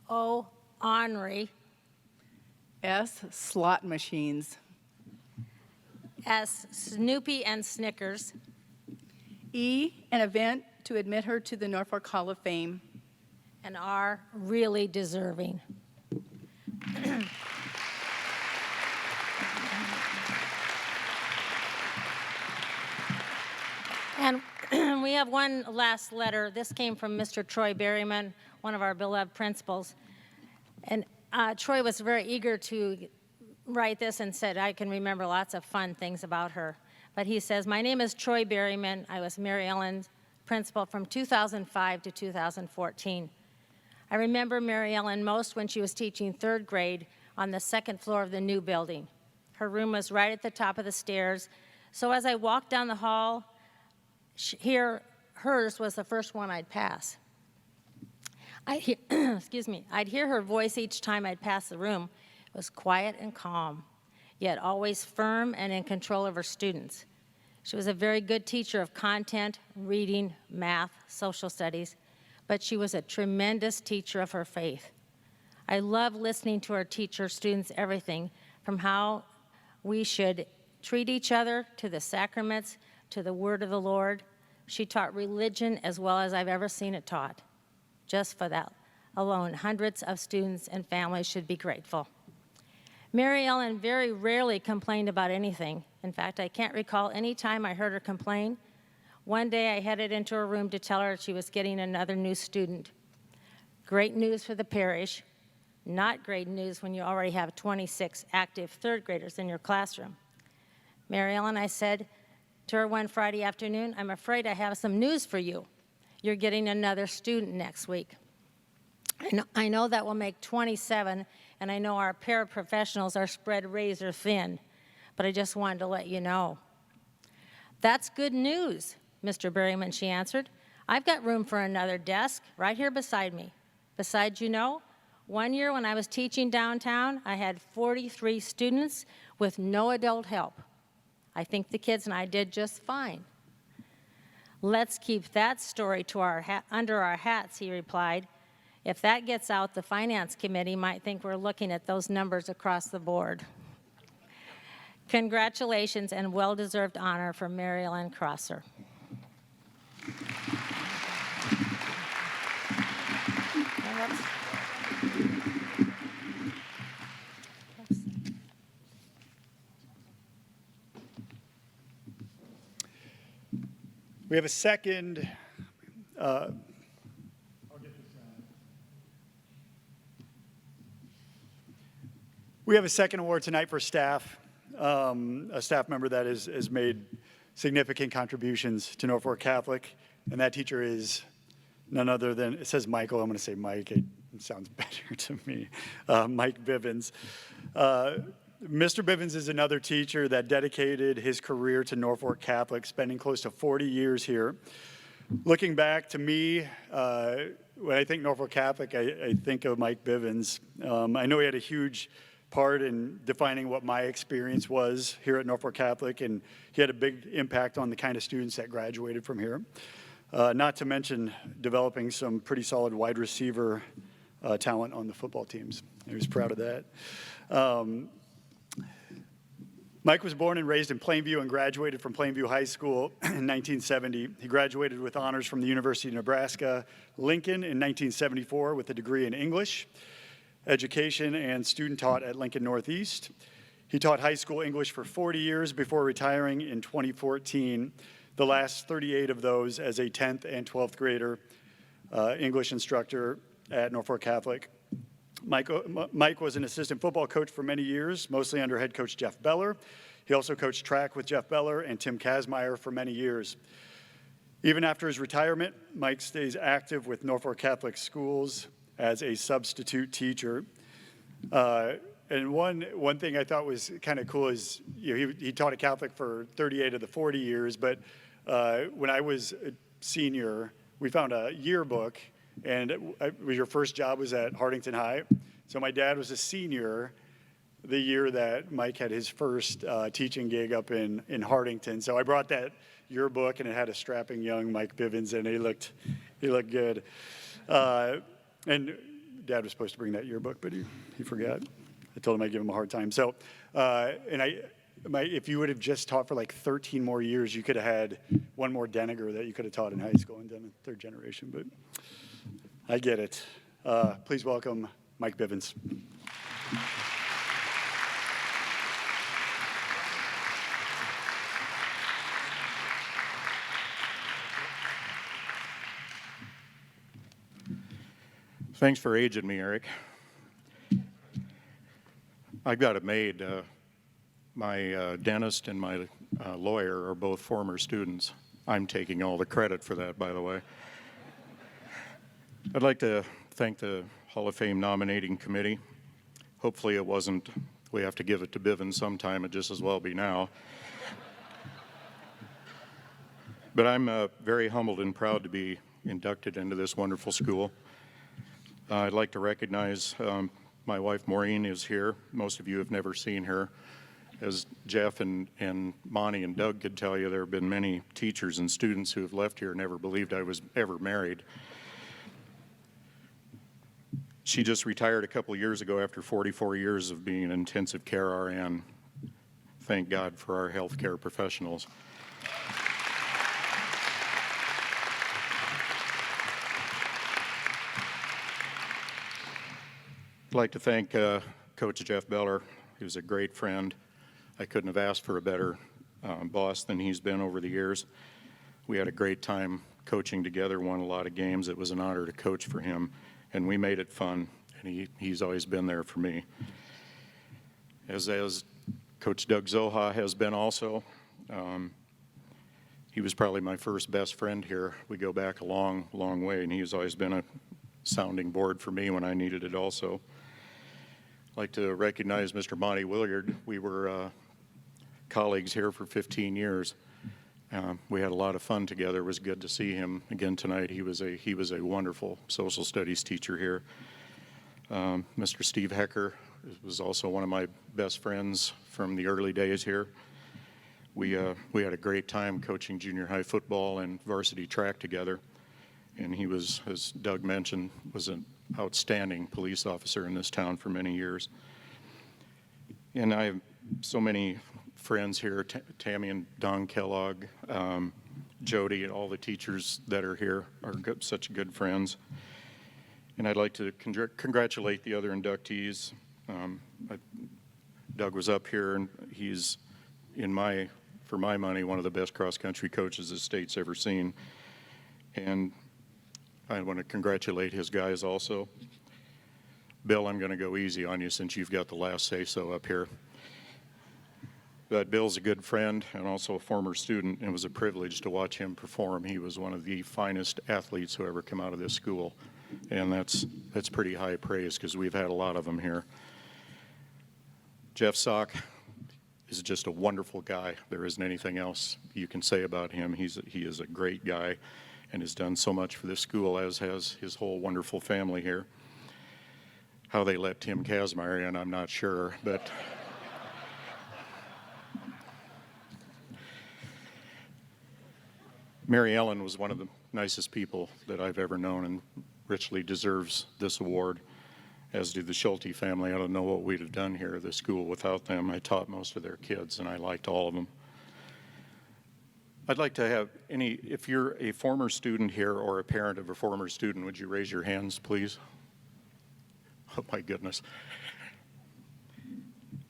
O, ornery. S, slot machines. S, Snoopy and Snickers. E, an event to admit her to the Norfolk Hall of Fame. And R, really deserving. And we have one last letter. This came from Mr. Troy Berryman, one of our beloved principals. And Troy was very eager to write this and said, I can remember lots of fun things about her. But he says, my name is Troy Berryman. I was Mary Ellen's principal from 2005 to 2014. I remember Mary Ellen most when she was teaching third grade on the second floor of the new building. Her room was right at the top of the stairs. So as I walked down the hall, hers was the first one I'd pass. I'd hear her voice each time I'd pass the room. It was quiet and calm, yet always firm and in control of her students. She was a very good teacher of content, reading, math, social studies, but she was a tremendous teacher of her faith. I love listening to her teach her students everything from how we should treat each other to the sacraments, to the word of the Lord. She taught religion as well as I've ever seen it taught. Just for that alone, hundreds of students and families should be grateful. Mary Ellen very rarely complained about anything. In fact, I can't recall any time I heard her complain. One day I headed into her room to tell her she was getting another new student. Great news for the parish. Not great news when you already have 26 active third graders in your classroom. Mary Ellen, I said to her one Friday afternoon, I'm afraid I have some news for you. You're getting another student next week. I know that will make 27, and I know our paraprofessionals are spread razor thin, but I just wanted to let you know. That's good news, Mr. Berryman, she answered. I've got room for another desk right here beside me. Besides, you know, one year when I was teaching downtown, I had 43 students with no adult help. I think the kids and I did just fine. Let's keep that story to under our hats, he replied. If that gets out, the Finance Committee might think we're looking at those numbers across the board. Congratulations and well-deserved honor for Mary Ellen Crosser. We have a second. We have a second award tonight for staff, a staff member that has made significant contributions to Norfolk Catholic, and that teacher is none other than, it says Michael, I'm going to say Mike, it sounds better to me, Mike Bivens. Mr. Bivens is another teacher that dedicated his career to Norfolk Catholic, spending close to 40 years here. Looking back to me, when I think Norfolk Catholic, I think of Mike Bivens. I know he had a huge part in defining what my experience was here at Norfolk Catholic, and he had a big impact on the kind of students that graduated from here. Not to mention developing some pretty solid wide receiver talent on the football teams. He was proud of that. Mike was born and raised in Plainview and graduated from Plainview High School in 1970. He graduated with honors from the University of Nebraska, Lincoln in 1974 with a degree in English, education, and student taught at Lincoln Northeast. He taught high school English for 40 years before retiring in 2014, the last 38 of those as a 10th and 12th grader English instructor at Norfolk Catholic. Mike was an assistant football coach for many years, mostly under head coach Jeff Beller. He also coached track with Jeff Beller and Tim Kazmaier for many years. Even after his retirement, Mike stays active with Norfolk Catholic schools as a substitute teacher. And one thing I thought was kind of cool is, he taught at Catholic for 38 of the 40 years, but when I was a senior, we found a yearbook, and your first job was at Hardington High. So my dad was a senior the year that Mike had his first teaching gig up in Hardington. So I brought that yearbook, and it had a strapping young Mike Bivens, and he looked good. And Dad was supposed to bring that yearbook, but he forgot. I told him I'd give him a hard time. So, if you would have just taught for like 13 more years, you could have had one more Deniger that you could have taught in high school and done a third generation, but I get it. Please welcome Mike Bivens. Thanks for aging me, Eric. I've got it made. My dentist and my lawyer are both former students. I'm taking all the credit for that, by the way. I'd like to thank the Hall of Fame nominating committee. Hopefully it wasn't, we have to give it to Bivens sometime, it just as well be now. But I'm very humbled and proud to be inducted into this wonderful school. I'd like to recognize my wife Maureen is here. Most of you have never seen her. As Jeff and Monty and Doug could tell you, there have been many teachers and students who have left here and never believed I was ever married. She just retired a couple of years ago after 44 years of being an intensive care RN. Thank God for our healthcare professionals. I'd like to thank Coach Jeff Beller. He was a great friend. I couldn't have asked for a better boss than he's been over the years. We had a great time coaching together, won a lot of games. It was an honor to coach for him, and we made it fun, and he's always been there for me. As Coach Doug Zoha has been also. He was probably my first best friend here. We go back a long, long way, and he's always been a sounding board for me when I needed it also. I'd like to recognize Mr. Monty Williard. We were colleagues here for 15 years. We had a lot of fun together. It was good to see him again tonight. He was a wonderful social studies teacher here. Mr. Steve Hecker was also one of my best friends from the early days here. We had a great time coaching junior high football and varsity track together. And he was, as Doug mentioned, was an outstanding police officer in this town for many years. And I have so many friends here, Tammy and Don Kellogg, Jody, and all the teachers that are here are such good friends. And I'd like to congratulate the other inductees. Doug was up here, and he's, for my money, one of the best cross-country coaches the state's ever seen. And I want to congratulate his guys also. Bill, I'm going to go easy on you since you've got the last say-so up here. But Bill's a good friend and also a former student, and it was a privilege to watch him perform. He was one of the finest athletes who ever come out of this school, and that's pretty high praise because we've had a lot of them here. Jeff Sock is just a wonderful guy. There isn't anything else you can say about him. He is a great guy and has done so much for this school, as has his whole wonderful family here. How they let Tim Kazmaier in, I'm not sure, but Mary Ellen was one of the nicest people that I've ever known and richly deserves this award, as do the Schulte family. I don't know what we'd have done here at the school without them. I taught most of their kids, and I liked all of them. I'd like to have if you're a former student here or a parent of a former student, would you raise your hands, please? Oh, my goodness.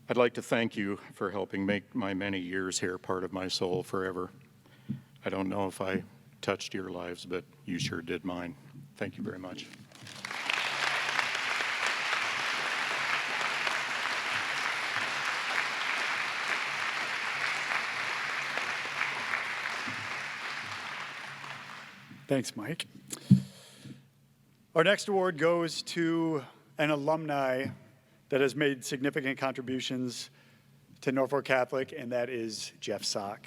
I'd like to thank you for helping make my many years here part of my soul forever. I don't know if I touched your lives, but you sure did mine. Thank you very much. Thanks, Mike. Our next award goes to an alumni that has made significant contributions to Norfolk Catholic, and that is Jeff Sock.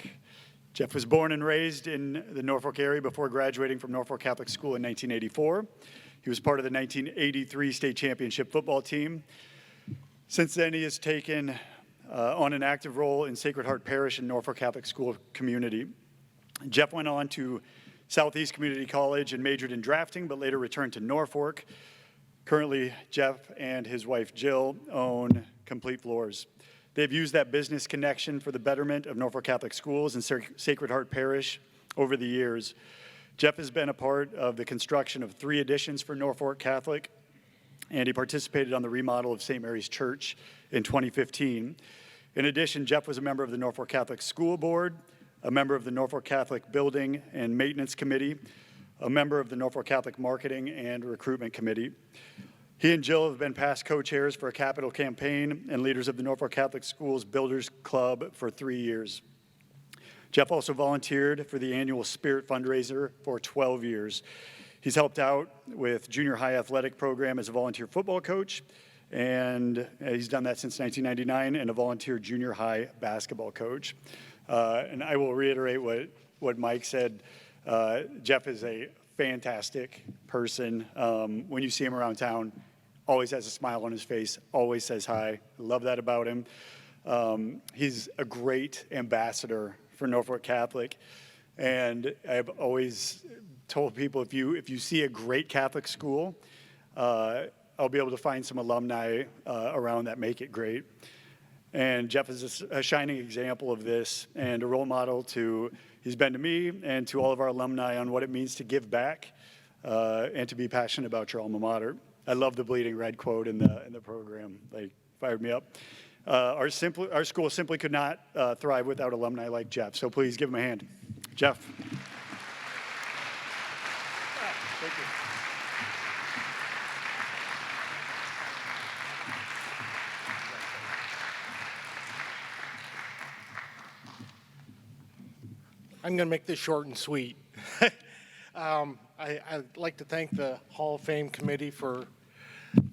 Jeff was born and raised in the Norfolk area before graduating from Norfolk Catholic School in 1984. He was part of the 1983 state championship football team. Since then, he has taken on an active role in Sacred Heart Parish and Norfolk Catholic School community. Jeff went on to Southeast Community College and majored in drafting, but later returned to Norfolk. Currently, Jeff and his wife Jill own Complete Floors. They've used that business connection for the betterment of Norfolk Catholic Schools and Sacred Heart Parish over the years. Jeff has been a part of the construction of 3 additions for Norfolk Catholic, and he participated on the remodel of St. Mary's Church in 2015. In addition, Jeff was a member of the Norfolk Catholic School Board, a member of the Norfolk Catholic Building and Maintenance Committee, a member of the Norfolk Catholic Marketing and Recruitment Committee. He and Jill have been past co-chairs for a capital campaign and leaders of the Norfolk Catholic Schools Builders Club for 3 years. Jeff also volunteered for the annual Spirit fundraiser for 12 years. He's helped out with junior high athletic program as a volunteer football coach, and he's done that since 1999, and a volunteer junior high basketball coach. And I will reiterate what Mike said. Jeff is a fantastic person. When you see him around town, always has a smile on his face, always says hi. Love that about him. He's a great ambassador for Norfolk Catholic. And I've always told people, if you see a great Catholic school, I'll be able to find some alumni around that make it great. And Jeff is a shining example of this and a role model he's been to me and to all of our alumni on what it means to give back and to be passionate about your alma mater. I love the bleeding red quote in the program. They fired me up. Our school simply could not thrive without alumni like Jeff. So please give him a hand. Jeff. Thank you. I'm going to make this short and sweet. I'd like to thank the Hall of Fame committee for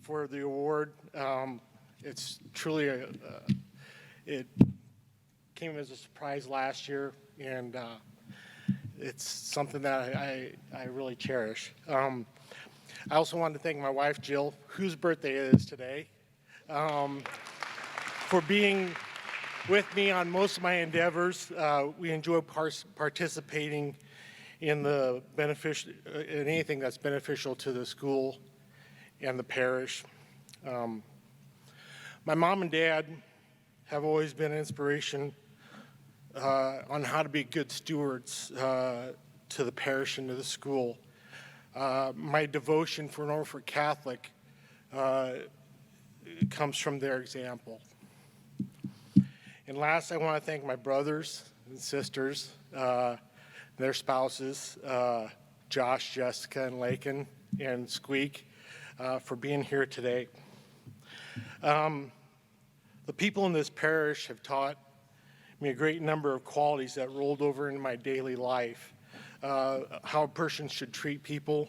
the award. It's truly it came as a surprise last year, and it's something that I really cherish. I also want to thank my wife Jill, whose birthday it is today, for being with me on most of my endeavors. We enjoy participating in anything that's beneficial to the school and the parish. My mom and dad have always been an inspiration on how to be good stewards to the parish and to the school. My devotion for Norfolk Catholic comes from their example. And last, I want to thank my brothers and sisters, their spouses, Josh, Jessica, and Lakin, and Squeak, for being here today. The people in this parish have taught me a great number of qualities that rolled over into my daily life. How a person should treat people,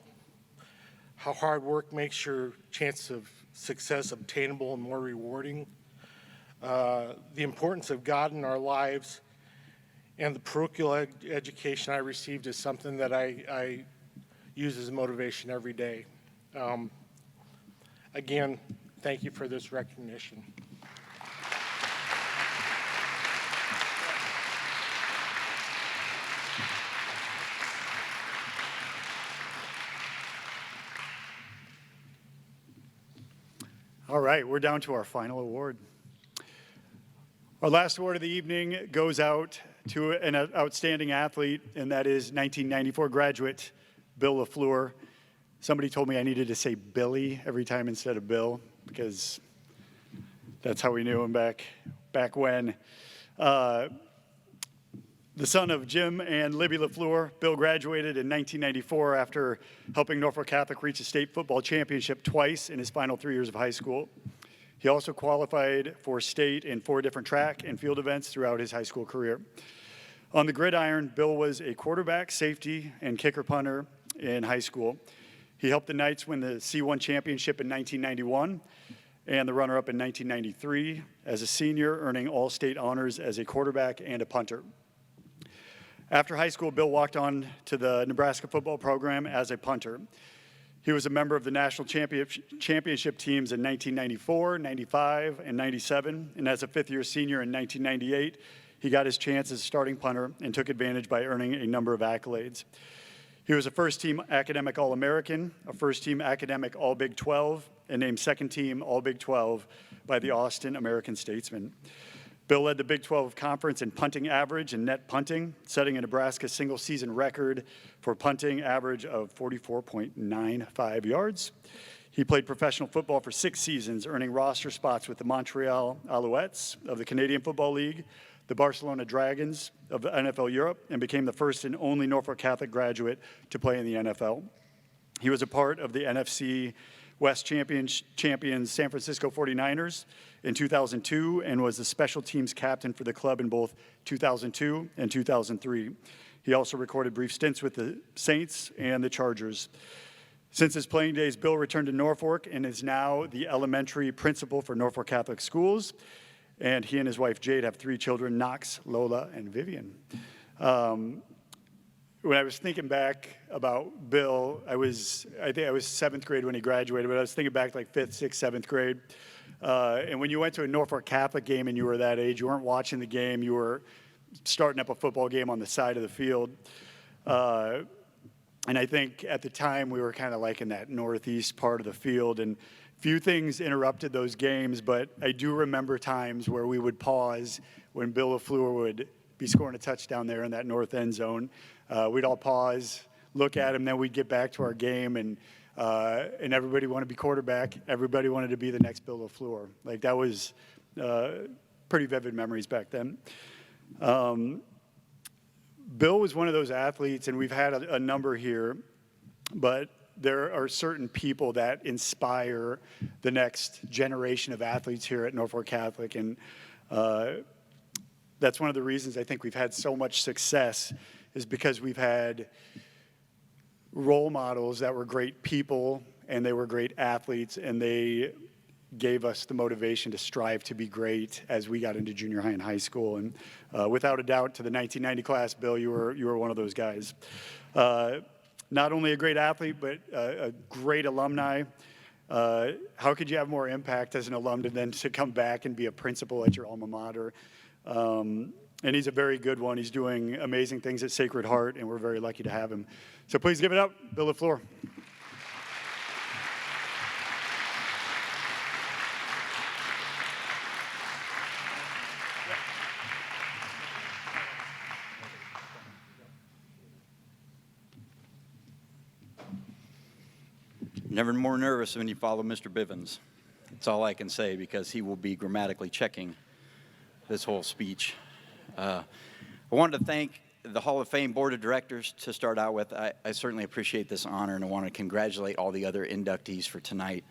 how hard work makes your chance of success obtainable and more rewarding, the importance of God in our lives, and the parochial education I received is something that I use as motivation every day. Again, thank you for this recognition. All right, we're down to our final award. Our last award of the evening goes out to an outstanding athlete, and that is 1994 graduate Bill LaFleur. Somebody told me I needed to say Billy every time instead of Bill, because that's how we knew him back when. The son of Jim and Libby LaFleur, Bill graduated in 1994 after helping Norfolk Catholic reach a state football championship twice in his final 3 years of high school. He also qualified for state in 4 different track and field events throughout his high school career. On the gridiron, Bill was a quarterback, safety, and kicker punter in high school. He helped the Knights win the C1 championship in 1991 and the runner-up in 1993 as a senior, earning all-state honors as a quarterback and a punter. After high school, Bill walked on to the Nebraska football program as a punter. He was a member of the national championship teams in 1994, 95, and 97, and as a fifth-year senior in 1998, he got his chance as a starting punter and took advantage by earning a number of accolades. He was a first-team academic All-American, a first-team academic All-Big 12, and named second-team All-Big 12 by the Austin American-Statesman. Bill led the Big 12 Conference in punting average and net punting, setting a Nebraska single-season record for punting average of 44.95 yards. He played professional football for 6 seasons, earning roster spots with the Montreal Alouettes of the Canadian Football League, the Barcelona Dragons of the NFL Europe, and became the first and only Norfolk Catholic graduate to play in the NFL. He was a part of the NFC West champions San Francisco 49ers in 2002 and was the special teams captain for the club in both 2002 and 2003. He also recorded brief stints with the Saints and the Chargers. Since his playing days, Bill returned to Norfolk and is now the elementary principal for Norfolk Catholic Schools. And he and his wife Jade have 3 children, Knox, Lola, and Vivian. When I was thinking back about Bill, I think I was 7th grade when he graduated, but I was thinking back like 5th, 6th, 7th grade. And when you went to a Norfolk Catholic game and you were that age, you weren't watching the game, you were starting up a football game on the side of the field. And I think at the time we were kind of like in that northeast part of the field, and few things interrupted those games, but I do remember times where we would pause when Bill LaFleur would be scoring a touchdown there in that north end zone. We'd all pause, look at him, then we'd get back to our game, and everybody wanted to be quarterback. Everybody wanted to be the next Bill LaFleur. Like, that was pretty vivid memories back then. Bill was one of those athletes, and we've had a number here, but there are certain people that inspire the next generation of athletes here at Norfolk Catholic, and that's one of the reasons I think we've had so much success, is because we've had role models that were great people and they were great athletes, and they gave us the motivation to strive to be great as we got into junior high and high school. And without a doubt, to the 1990 class, Bill, you were one of those guys. Not only a great athlete, but a great alumni. How could you have more impact as an alum than to come back and be a principal at your alma mater? And he's a very good one. He's doing amazing things at Sacred Heart, and we're very lucky to have him. So please give it up, Bill LaFleur. Never more nervous when you follow Mr. Bivens. That's all I can say, because he will be grammatically checking this whole speech. I I wanted to thank the Hall of Fame Board of Directors to start out with. I certainly appreciate this honor, and I want to congratulate all the other inductees for tonight.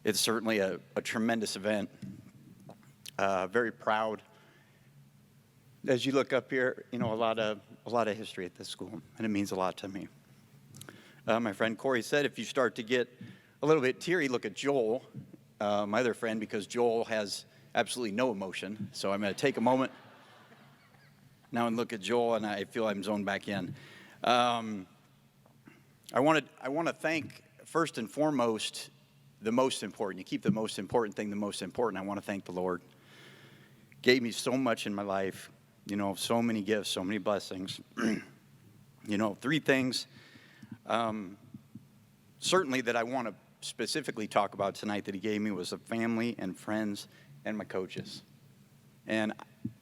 It's certainly a tremendous event. Very proud. As you look up here, a lot of history at this school, and it means a lot to me. My friend Corey said, if you start to get a little bit teary, look at Joel, my other friend, because Joel has absolutely no emotion. So I'm going to take a moment now and look at Joel, and I feel I'm zoned back in. I want to thank, first and foremost, the most important. You keep the most important thing the most important. I want to thank the Lord. Gave me so much in my life, so many gifts, so many blessings. Three things certainly that I want to specifically talk about tonight that he gave me was the family and friends and my coaches. And,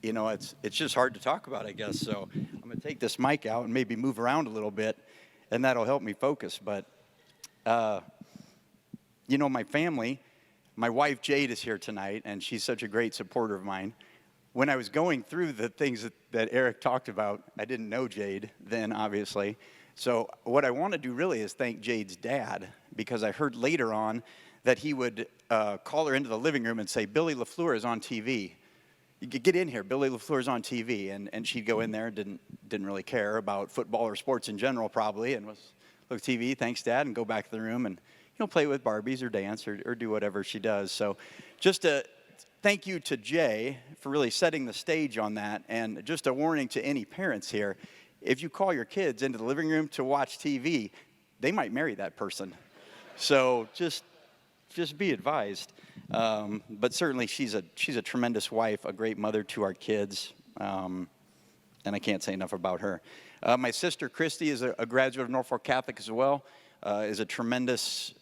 it's just hard to talk about, I guess. So I'm going to take this mic out and maybe move around a little bit, and that'll help me focus. But, my family, my wife Jade is here tonight, and she's such a great supporter of mine. When I was going through the things that Eric talked about, I didn't know Jade then, obviously. So what I want to do really is thank Jade's dad, because I heard later on that he would call her into the living room and say, Billy LaFleur is on TV. You could get in here, Billy LaFleur is on TV. And she'd go in there and didn't really care about football or sports in general probably, and was, look, TV, thanks, Dad, and go back to the room and play with Barbies or dance or do whatever she does. So just a thank you to Jay for really setting the stage on that, and just a warning to any parents here. If you call your kids into the living room to watch TV, they might marry that person. So just be advised. But certainly she's a tremendous wife, a great mother to our kids, and I can't say enough about her. My sister Christy is a graduate of Norfolk Catholic as well, is a tremendous,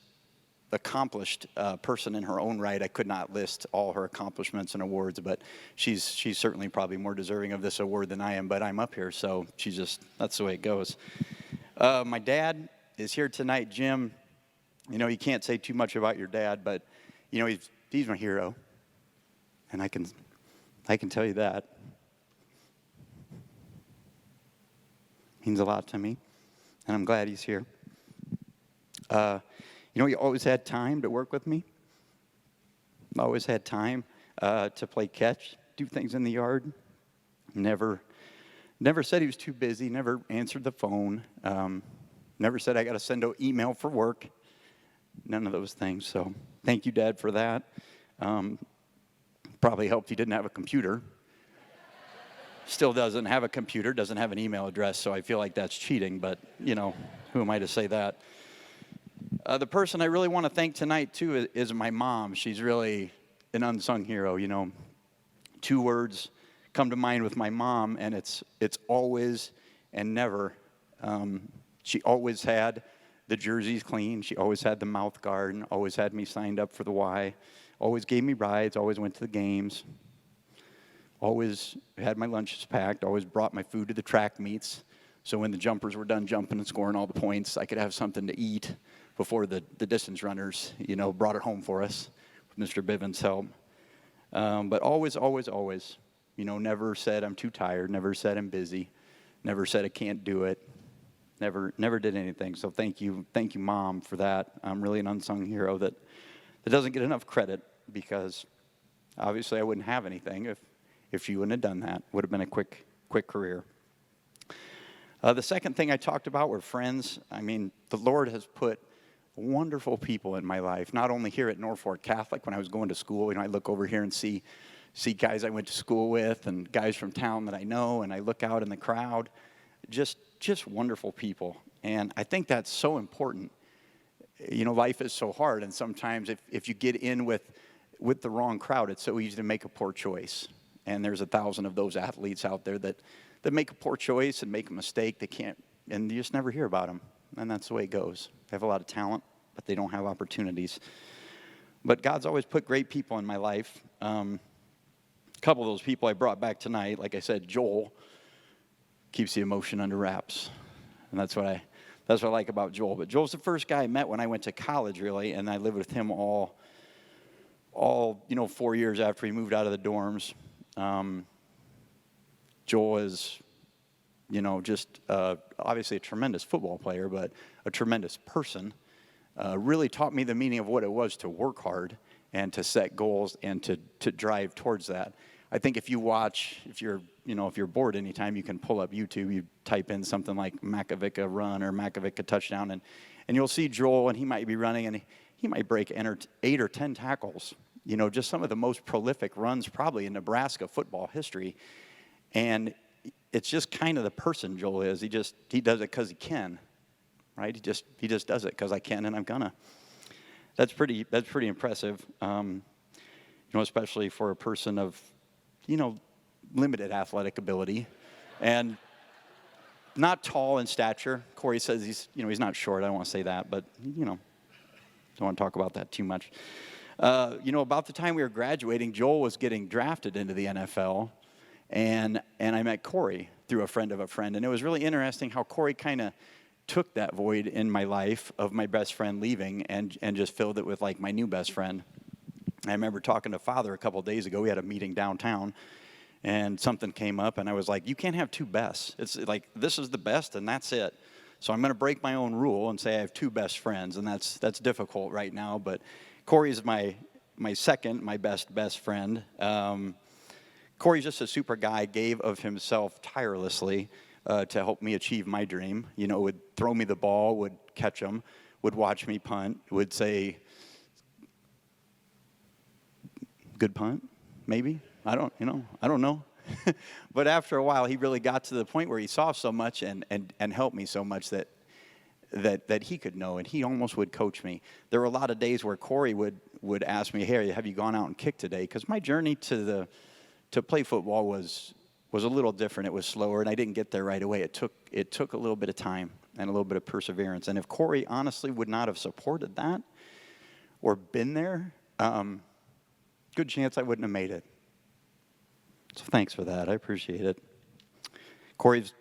accomplished person in her own right. I could not list all her accomplishments and awards, but she's certainly probably more deserving of this award than I am, but I'm up here, so that's the way it goes. My dad is here tonight, Jim. You can't say too much about your dad, but he's my hero, and I can tell you that. Means a lot to me, and I'm glad he's here. He always had time to work with me. Always had time to play catch, do things in the yard. Never said he was too busy, never answered the phone. Never said I got to send an email for work. None of those things. So thank you, Dad, for that. Probably helped he didn't have a computer. Still doesn't have a computer, doesn't have an email address, so I feel like that's cheating, but, who am I to say that? The person I really want to thank tonight, too, is my mom. She's really an unsung hero, Two words come to mind with my mom, and it's always and never. She always had the jerseys clean. She always had the mouth guard, and always had me signed up for the Y. Always gave me rides, always went to the games. Always had my lunches packed, always brought my food to the track meets. So when the jumpers were done jumping and scoring all the points, I could have something to eat before the distance runners, brought it home for us with Mr. Bivens' help. But always, always, always, never said I'm too tired, never said I'm busy, never said I can't do it, never did anything. So thank you, Mom, for that. I'm really an unsung hero that doesn't get enough credit, because obviously I wouldn't have anything if she wouldn't have done that. Would have been a quick career. The second thing I talked about were friends. I mean, the Lord has put wonderful people in my life, not only here at Norfolk Catholic. When I was going to school, I look over here and see guys I went to school with and guys from town that I know, and I look out in the crowd. Just wonderful people. And I think that's so important. Life is so hard, and sometimes if you get in with the wrong crowd, it's so easy to make a poor choice. And there's 1,000 of those athletes out there that make a poor choice and make a mistake. They can't, and you just never hear about them. And that's the way it goes. They have a lot of talent, but they don't have opportunities. But God's always put great people in my life. A couple of those people I brought back tonight, like I said, Joel keeps the emotion under wraps. And that's what I like about Joel. But Joel's the first guy I met when I went to college, really, and I lived with him all 4 years after he moved out of the dorms. Joel is just obviously a tremendous football player, but a tremendous person. Really taught me the meaning of what it was to work hard and to set goals and to drive towards that. I think if you're bored anytime, you can pull up YouTube, you type in something like Makovica run or Makovica touchdown, and you'll see Joel, and he might be running, and he might break 8 or 10 tackles. Just some of the most prolific runs probably in Nebraska football history. And it's just kind of the person Joel is. He does it because he can, right? He just does it because I can and I'm gonna. That's pretty impressive. Especially for a person of, limited athletic ability, and not tall in stature. Corey says he's not short. I don't want to say that, but don't want to talk about that too much. About the time we were graduating, Joel was getting drafted into the NFL, and I met Corey through a friend of a friend, and it was really interesting how Corey kind of took that void in my life of my best friend leaving and just filled it with like my new best friend. I remember talking to Father a couple of days ago. We had a meeting downtown, and something came up, and I was like, you can't have two bests. It's like, this is the best, and that's it. So I'm going to break my own rule and say I have two best friends, and that's difficult right now. But Corey's my second, my best friend. Corey's just a super guy, gave of himself tirelessly to help me achieve my dream. Would throw me the ball, would catch him, would watch me punt, would say, good punt, maybe? I don't know. But after a while, he really got to the point where he saw so much and helped me so much that he could know, and he almost would coach me. There were a lot of days where Corey would ask me, hey, have you gone out and kicked today? Because my journey to play football was a little different. It was slower, and I didn't get there right away. It took a little bit of time and a little bit of perseverance. And if Corey honestly would not have supported that or been there, good chance I wouldn't have made it. So thanks for that. I appreciate it. Corey's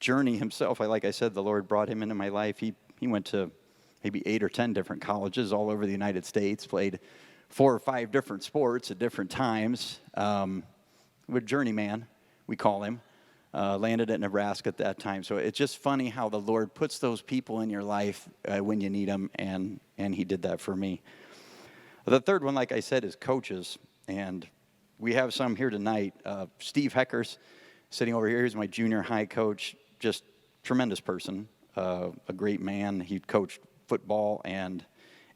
journey himself, like I said, the Lord brought him into my life. He went to maybe 8 or 10 different colleges all over the United States, played 4 or 5 different sports at different times. We're journeyman, we call him. Landed at Nebraska at that time. So it's just funny how the Lord puts those people in your life when you need them, and he did that for me. The third one, like I said, is coaches, and we have some here tonight. Steve Heckers, sitting over here, he's my junior high coach, just tremendous person, a great man. He coached football and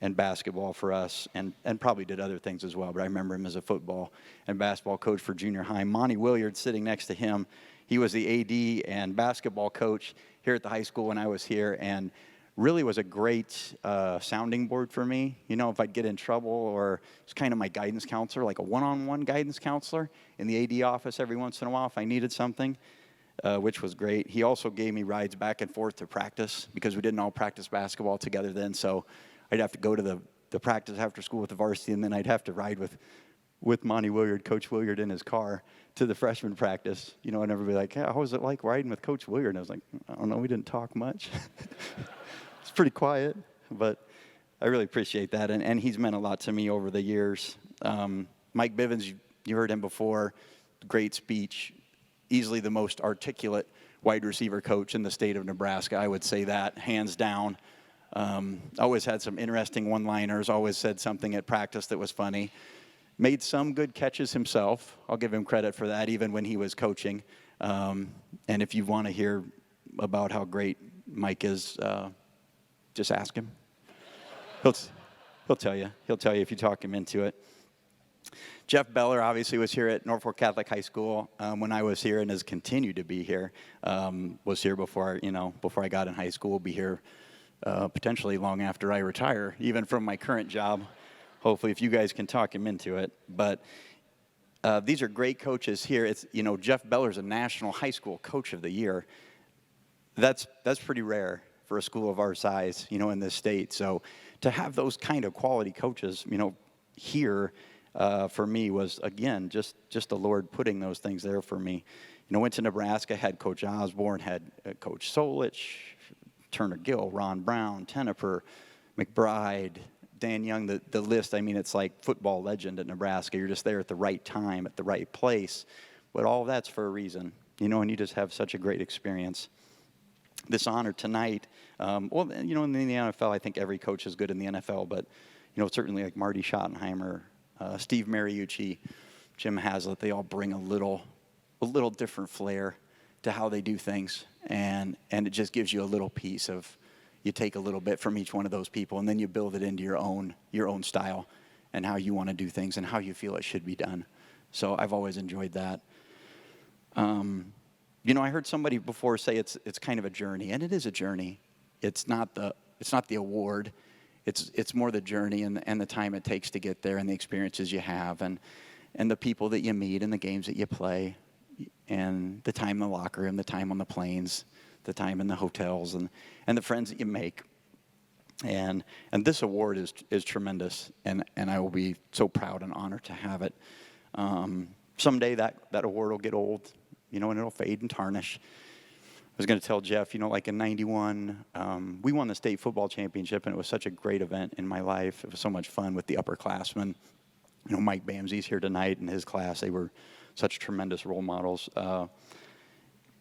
basketball for us, and probably did other things as well, but I remember him as a football and basketball coach for junior high. Monty Williard sitting next to him, he was the AD and basketball coach here at the high school when I was here, and really was a great sounding board for me. If I'd get in trouble, or it's kind of my guidance counselor, like a one-on-one guidance counselor in the AD office every once in a while if I needed something, which was great. He also gave me rides back and forth to practice because we didn't all practice basketball together then, so I'd have to go to the practice after school with the varsity, and then I'd have to ride with Monty Williard, Coach Williard, in his car to the freshman practice. And everybody be like, hey, how was it like riding with Coach Williard? And I was like, I don't know, we didn't talk much. It's pretty quiet, but I really appreciate that, and he's meant a lot to me over the years. Mike Bivens, you heard him before, great speech, easily the most articulate wide receiver coach in the state of Nebraska. I would say that, hands down. Always had some interesting one-liners, always said something at practice that was funny. Made some good catches himself. I'll give him credit for that, even when he was coaching. And if you want to hear about how great Mike is, just ask him. He'll tell you. He'll tell you if you talk him into it. Jeff Beller obviously was here at Norfolk Catholic High School when I was here, and has continued to be here. Was here before I got in high school. Will be here potentially long after I retire, even from my current job. Hopefully, if you guys can talk him into it. But these are great coaches here. It's Jeff Beller's a National High School Coach of the Year. That's pretty rare for a school of our size, in this state. So to have those kind of quality coaches, here for me was, again, just the Lord putting those things there for me. Went to Nebraska, had Coach Osborne, had Coach Solich, Turner Gill, Ron Brown, Tenneper, McBride, Dan Young, the list, it's like football legend at Nebraska. You're just there at the right time, at the right place. But all of that's for a reason. and you just have such a great experience. This honor tonight, well, in the NFL, I think every coach is good in the NFL, but, certainly like Marty Schottenheimer, Steve Mariucci, Jim Haslett, they all bring a little different flair to how they do things, and it just gives you a little piece of, you take a little bit from each one of those people, and then you build it into your own style and how you want to do things and how you feel it should be done. So I've always enjoyed that. I heard somebody before say it's kind of a journey, and it is a journey. It's not the award. It's more the journey and the time it takes to get there and the experiences you have and the people that you meet and the games that you play and the time in the locker room, the time on the planes, the time in the hotels and the friends that you make. And this award is tremendous, and I will be so proud and honored to have it. Someday that award will get old, and it'll fade and tarnish. I was going to tell Jeff, like in '91, we won the state football championship, and it was such a great event in my life. It was so much fun with the upperclassmen. Mike Bamsey's here tonight and his class. They were such tremendous role models. I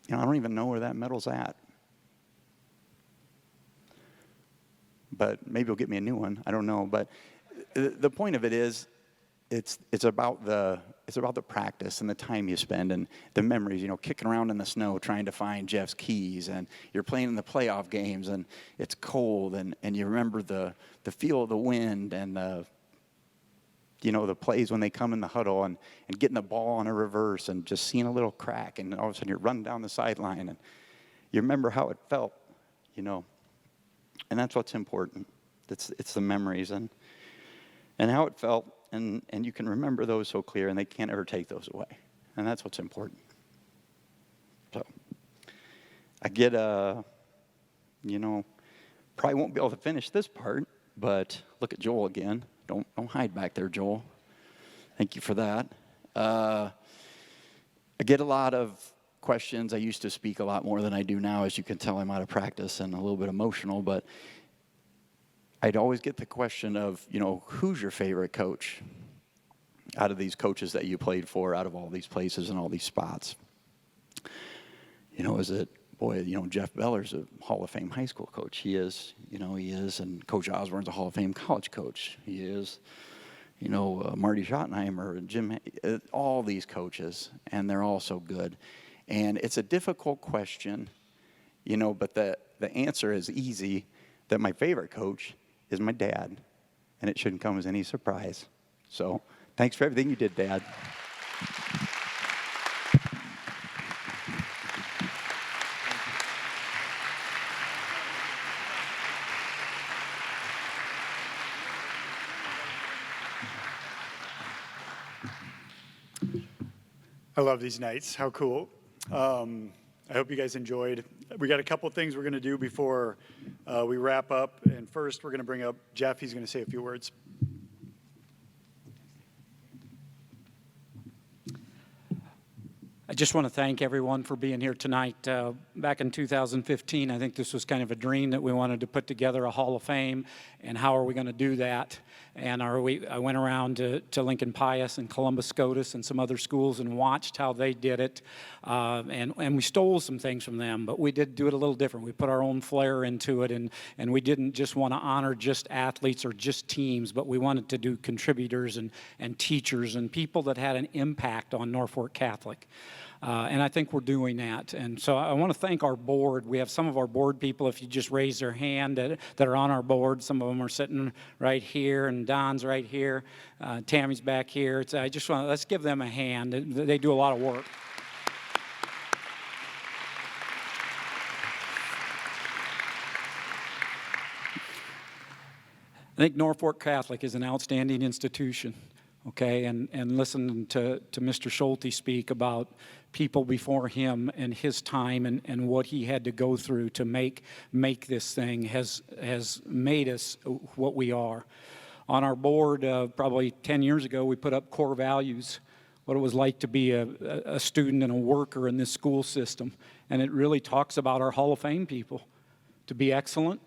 don't even know where that medal's at. But maybe he'll get me a new one. I don't know. But the point of it is, it's about the practice and the time you spend and the memories. Kicking around in the snow trying to find Jeff's keys, and you're playing in the playoff games, and it's cold, and you remember the feel of the wind and the plays when they come in the huddle and getting the ball on a reverse and just seeing a little crack, and all of a sudden you're running down the sideline and you remember how it felt, and that's what's important. It's the memories and how it felt, and you can remember those so clear, and they can't ever take those away, and that's what's important. So I get probably won't be able to finish this part, but look at Joel again. Don't hide back there, Joel. Thank you for that. I get a lot of questions. I used to speak a lot more than I do now. As you can tell, I'm out of practice and a little bit emotional, but I'd always get the question of, who's your favorite coach out of these coaches that you played for, out of all these places and all these spots? Is it, Jeff Beller's a Hall of Fame high school coach. He is, and Coach Osborne's a Hall of Fame college coach. He is, Marty Schottenheimer and Jim, all these coaches, and they're all so good. And it's a difficult question, but the answer is easy, that my favorite coach is my dad, and it shouldn't come as any surprise. So thanks for everything you did, Dad. I love these nights. How cool. I hope you guys enjoyed. We got a couple things we're going to do before we wrap up. And first, we're going to bring up Jeff. He's going to say a few words. I just want to thank everyone for being here tonight. Back in 2015, I think this was kind of a dream that we wanted to put together a Hall of Fame, and how are we going to do that? And I went around to Lincoln Pius and Columbus Scotus and some other schools and watched how they did it, and we stole some things from them, but we did do it a little different. We put our own flair into it, and we didn't just want to honor just athletes or just teams, but we wanted to do contributors and teachers and people that had an impact on Norfolk Catholic. And I think we're doing that. And so I want to thank our board. We have some of our board people, if you just raise their hand, that are on our board. Some of them are sitting right here, and Don's right here. Tammy's back here. I just want to, let's give them a hand. They do a lot of work. I think Norfolk Catholic is an outstanding institution. Okay, and listen to Mr. Schulte speak about people before him and his time and what he had to go through to make this thing has made us what we are. On our board, probably 10 years ago, we put up core values, what it was like to be a student and a worker in this school system. And it really talks about our Hall of Fame people, to be excellent,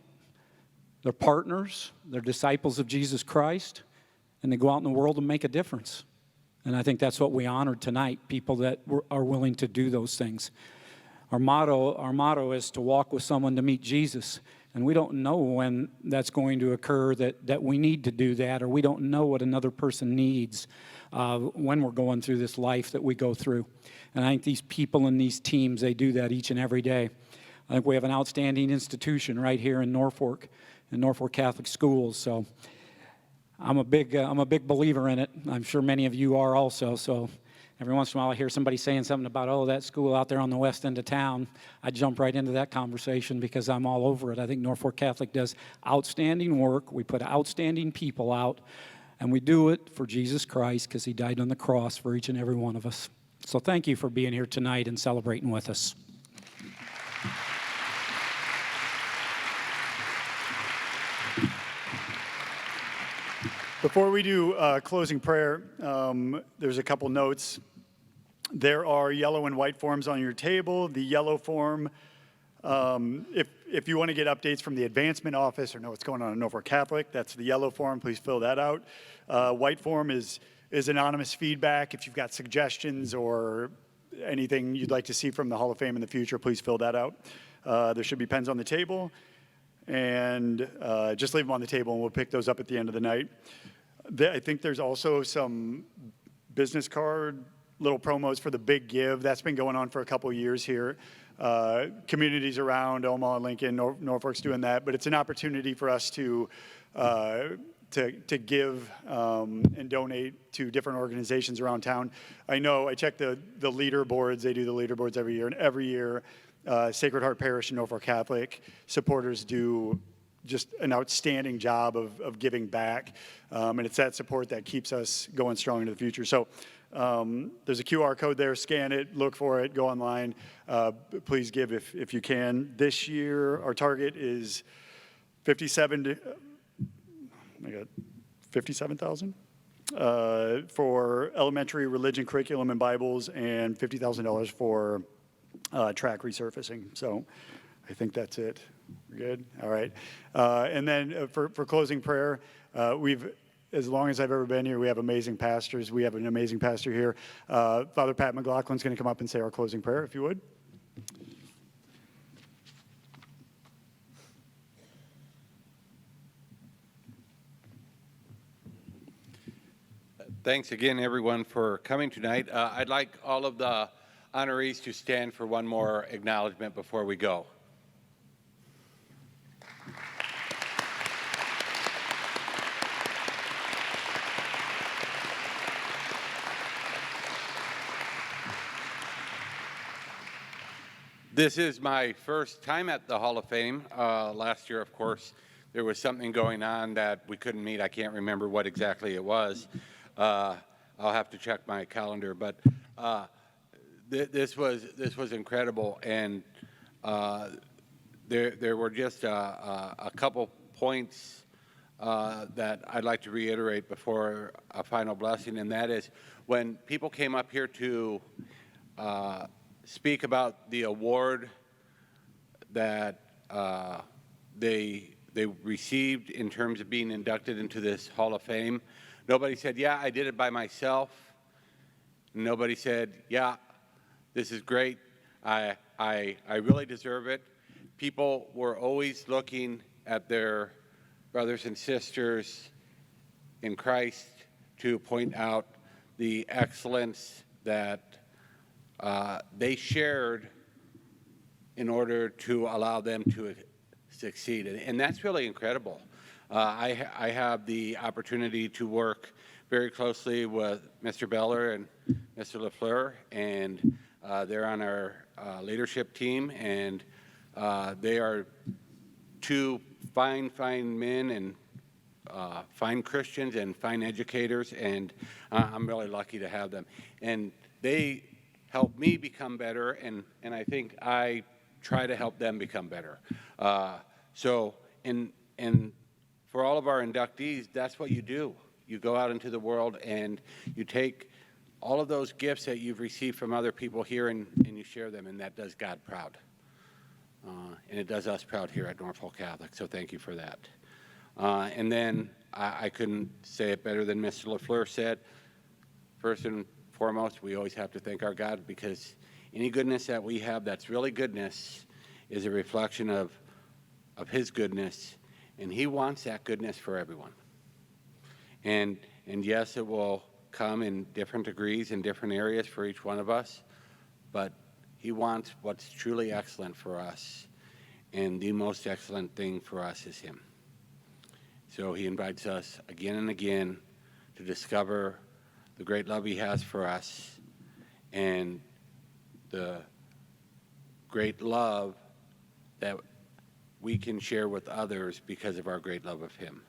they're partners, they're disciples of Jesus Christ, and they go out in the world and make a difference. And I think that's what we honored tonight, people that are willing to do those things. Our motto is to walk with someone to meet Jesus. And we don't know when that's going to occur, that we need to do that, or we don't know what another person needs when we're going through this life that we go through. And I think these people and these teams, they do that each and every day. I think we have an outstanding institution right here in Norfolk Catholic Schools. So I'm a big believer in it. I'm sure many of you are also. So every once in a while I hear somebody saying something about, oh, that school out there on the west end of town. I jump right into that conversation because I'm all over it. I think Norfolk Catholic does outstanding work. We put outstanding people out, and we do it for Jesus Christ because he died on the cross for each and every one of us. So thank you for being here tonight and celebrating with us. Before we do closing prayer, there's a couple notes. There are yellow and white forms on your table. The yellow form, if you want to get updates from the advancement office or know what's going on in Norfolk Catholic, that's the yellow form. Please fill that out. White form is anonymous feedback. If you've got suggestions or anything you'd like to see from the Hall of Fame in the future, please fill that out. There should be pens on the table. And just leave them on the table, and we'll pick those up at the end of the night. I think there's also some business card little promos for the Big Give. That's been going on for a couple of years here. Communities around Omaha, Lincoln, Norfolk's doing that, but it's an opportunity for us to give and donate to different organizations around town. I know I check the leaderboards. They do the leaderboards every year, and every year Sacred Heart Parish and Norfolk Catholic supporters do just an outstanding job of giving back. And it's that support that keeps us going strong into the future. So there's a QR code there. Scan it, look for it, go online. Please give if you can. This year, our target is $57,000 for elementary religion curriculum and Bibles, and $50,000 for track resurfacing. So I think that's it. We're good? All right. And then for closing prayer, as long as I've ever been here, we have amazing pastors. We have an amazing pastor here. Father Pat McLaughlin's going to come up and say our closing prayer, if you would. Thanks again, everyone, for coming tonight. I'd like all of the honorees to stand for one more acknowledgement before we go. This is my first time at the Hall of Fame. Last year, of course, there was something going on that we couldn't meet. I can't remember what exactly it was. I'll have to check my calendar, but this was incredible, and there were just a couple points that I'd like to reiterate before a final blessing, and that is when people came up here to speak about the award that they received in terms of being inducted into this Hall of Fame. Nobody said, yeah, I did it by myself. Nobody said, yeah, this is great. I really deserve it. People were always looking at their brothers and sisters in Christ to point out the excellence that they shared in order to allow them to succeed. And that's really incredible. I have the opportunity to work very closely with Mr. Beller and Mr. LaFleur, and they're on our leadership team, and they are two fine men and fine Christians and fine educators, and I'm really lucky to have them. And they help me become better, and I think I try to help them become better. So for all of our inductees, that's what you do. You go out into the world and you take all of those gifts that you've received from other people here and you share them, and that does God proud. And it does us proud here at Norfolk Catholic, so thank you for that. And then I couldn't say it better than Mr. LaFleur said, first and foremost, we always have to thank our God, because any goodness that we have that's really goodness is a reflection of His goodness, and He wants that goodness for everyone. And yes, it will come in different degrees in different areas for each one of us, but He wants what's truly excellent for us, and the most excellent thing for us is Him. So He invites us again and again to discover the great love He has for us and the great love that we can share with others because of our great love of Him.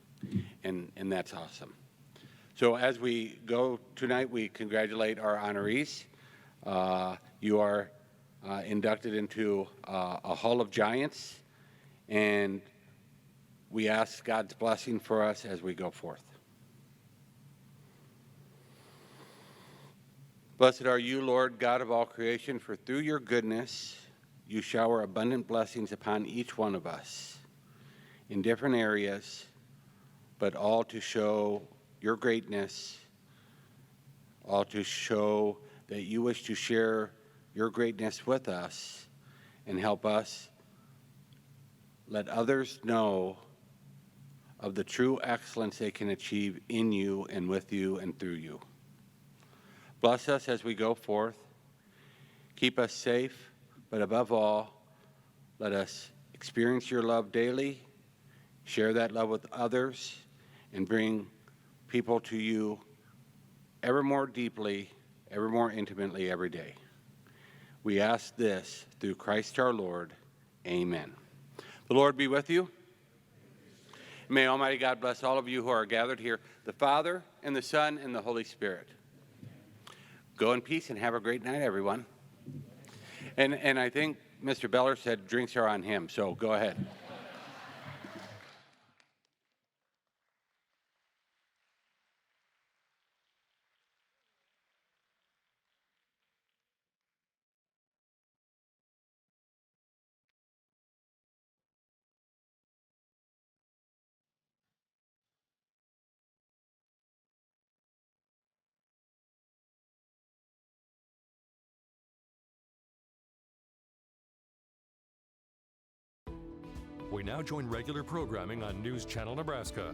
And that's awesome. So as we go tonight, we congratulate our honorees. You are inducted into a Hall of Giants, and we ask God's blessing for us as we go forth. Blessed are you, Lord, God of all creation, for through your goodness you shower abundant blessings upon each one of us in different areas, but all to show your greatness, all to show that you wish to share your greatness with us and help us let others know of the true excellence they can achieve in you and with you and through you. Bless us as we go forth. Keep us safe, but above all, let us experience your love daily, share that love with others, and bring people to you ever more deeply, ever more intimately every day. We ask this through Christ our Lord. Amen. The Lord be with you. May Almighty God bless all of you who are gathered here, the Father, and the Son, and the Holy Spirit. Go in peace and have a great night, everyone. And I think Mr. Beller said drinks are on him, so go ahead. We now join regular programming on News Channel Nebraska.